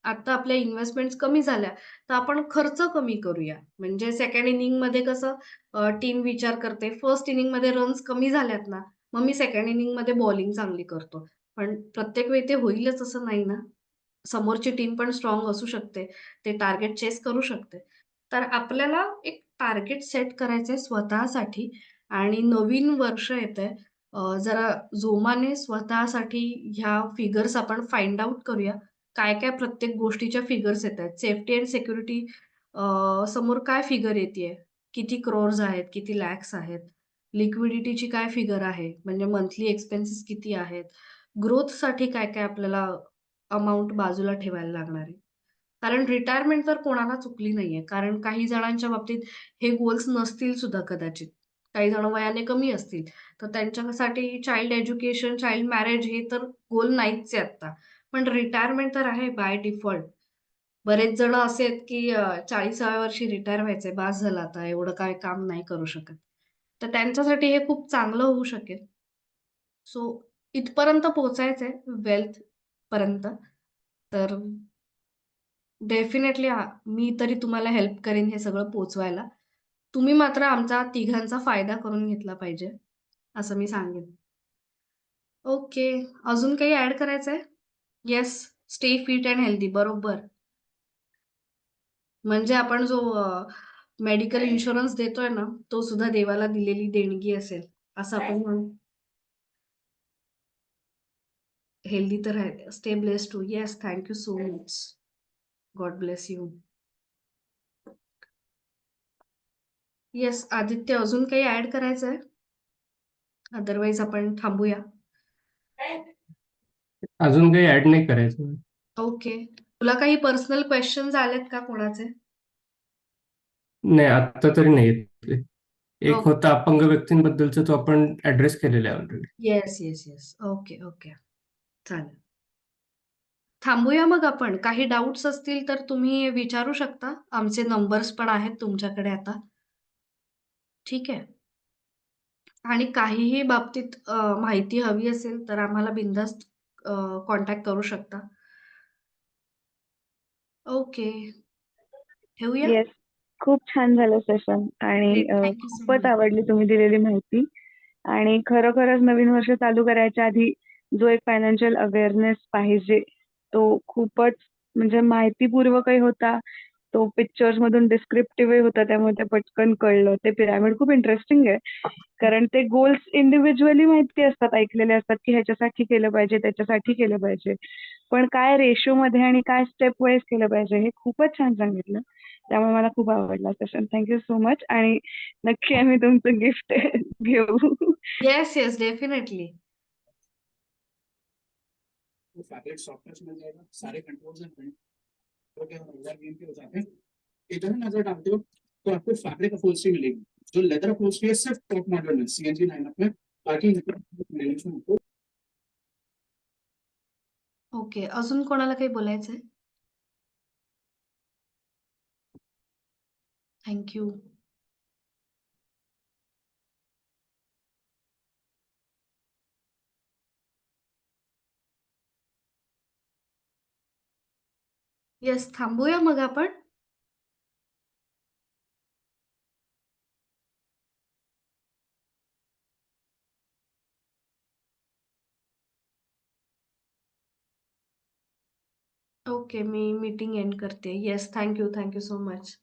आता आपल्या इन्व्हेस्टमेंट्स कमी झाल्या, तर आपण खर्च कमी करूया. म्हणजे सेकंड इनिंगमध्ये कसं टीम विचार करते, फर्स्ट इनिंगमध्ये रन्स कमी झाल्यात ना, मग मी सेकंड इनिंगमध्ये बॉलिंग चांगली करतो. पण प्रत्येक वेळी ते होईलच असं नाही ना. समोरची टीम पण स्ट्राँग असू शकते. ते टार्गेट चेस करू शकते. तर आपल्याला एक टार्गेट सेट करायचंय स्वतःसाठी आणि नवीन वर्ष येतंय. जरा जोमाने स्वतःसाठी ह्या फिगर्स आपण फाइंड आउट करूया. काय-काय प्रत्येक गोष्टीच्या फिगर्स येतायत. सेफ्टी अँड सिक्युरिटी समोर काय फिगर येतीये? किती क्रोर्स आहेत? किती लॅक्स आहेत? लिक्विडिटीची काय फिगर आहे? म्हणजे मंथली एक्सपेन्सेस किती आहेत? ग्रोथसाठी काय-काय आपल्याला अमाउंट बाजूला ठेवायला लागणार आहे. कारण रिटायरमेंट तर कोणाला चुकली नाहीये. कारण काही जणांच्या बाबतीत हे गोल्स नसतील सुद्धा कदाचित. काही जण वयाने कमी असतील. तर त्यांच्यासाठी चाइल्ड एज्युकेशन, चाइल्ड मॅरेज हे तर गोल नाहीच आहे आता. पण रिटायरमेंट तर आहे बाय डिफॉल्ट. बरेच जण असे आहेत, की 40व्या वर्षी रिटायर व्हायचंय, बास झालं आता एवढं काय काम नाही करू शकत. तर त्यांच्यासाठी हे खूप चांगलं होऊ शकेल. सो इथपर्यंत पोहोचायचंय वेल्थपर्यंत. तर डेफिनेटली मी तरी तुम्हाला हेल्प करेन हे सगळं पोहोचवायला. तुम्ही मात्र आमचा तिघांचा फायदा करून घेतला पाहिजे, असं मी सांगेन. ओके. अजून काही ॲड करायचंय? Yes. Stay fit and healthy. बरोबर. म्हणजे आपण जो मेडिकल इन्शुरन्स देतोय ना, तो सुद्धा देवाला दिलेली देणगी असेल, असं आपण म्हणू. हेल्दी तर आहे. Stay blessed too. Yes, thank you so much. God bless you. Yes, Aditya अजून काही ॲड करायचंय? अदरवाईज आपण थांबूया. अजून काही ऍड नाही करायचं. ओके. तुला काही पर्सनल क्वेशन्स आलेत का कोणाचे? नाही, आता तरी नाही येत. एक ओके. होता अपंग व्यक्तींबद्दलचा, तो आपण ऍड्रेस केलेला आहे already. Yes, yes, yes. Okay, okay. चालेल. थांबूया मग आपण. काही डाउट्स असतील तर तुम्ही विचारू शकता. आमचे नंबर्स पण आहेत तुमच्याकडे आता. ठीक आहे. आणि काहीही बाबतीत माहिती हवी असेल तर आम्हाला बिनधास्त कॉन्टॅक्ट करू शकता. ओके. ठेवूया? येस. खूप छान झालं सेशन आणि ग्रेट. थँक यू सो खूपच मच. आवडली तुम्ही दिलेली माहिती आणि खरोखरच नवीन वर्ष चालू करायच्या आधी जो एक फायनान्शियल अवेअरनेस पाहिजे, तो खूपच म्हणजे माहितीपूर्वकही होता. तो पिक्चर्स मधून डिस्क्रिप्टिव्हही होता, त्यामुळे ते पटकन कळलं. ते पिरॅमिड खूप इंटरेस्टिंग आहे. कारण ते गोल्स इंडिव्हिज्युअली माहिती असतात, ऐकलेले असतात, की ह्याच्यासाठी केलं पाहिजे, त्याच्यासाठी केलं पाहिजे. पण काय रेशोमध्ये आणि काय स्टेप वाईज केलं पाहिजे हे खूपच छान सांगितलं. त्यामुळे मला खूप आवडला सेशन. थँक सो मच आणि नक्की आम्ही तुमचं गिफ्ट घेऊ. Yes, yes. डेफिनिटली. वो फैब्रिक सॉफ्टनेस मिल जाएगा, सारे कंट्रोल्स एंड तो क्या हजार गेम के हो जाते हैं। इधर नजर डालते हो तो आपको फैब्रिक अपहोल्स्ट्री मिलेगी। जो लेदर अपहोल्स्ट्री है सिर्फ टॉप मॉडल में सीएनजी लाइनअप में, बाकी आपको ओके. अजून कोणाला काही बोलायचंय? Thank you. येस, थांबूया मग आपण? ओके. मी मीटिंग एंड करते. Yes, thank you. Thank you so much.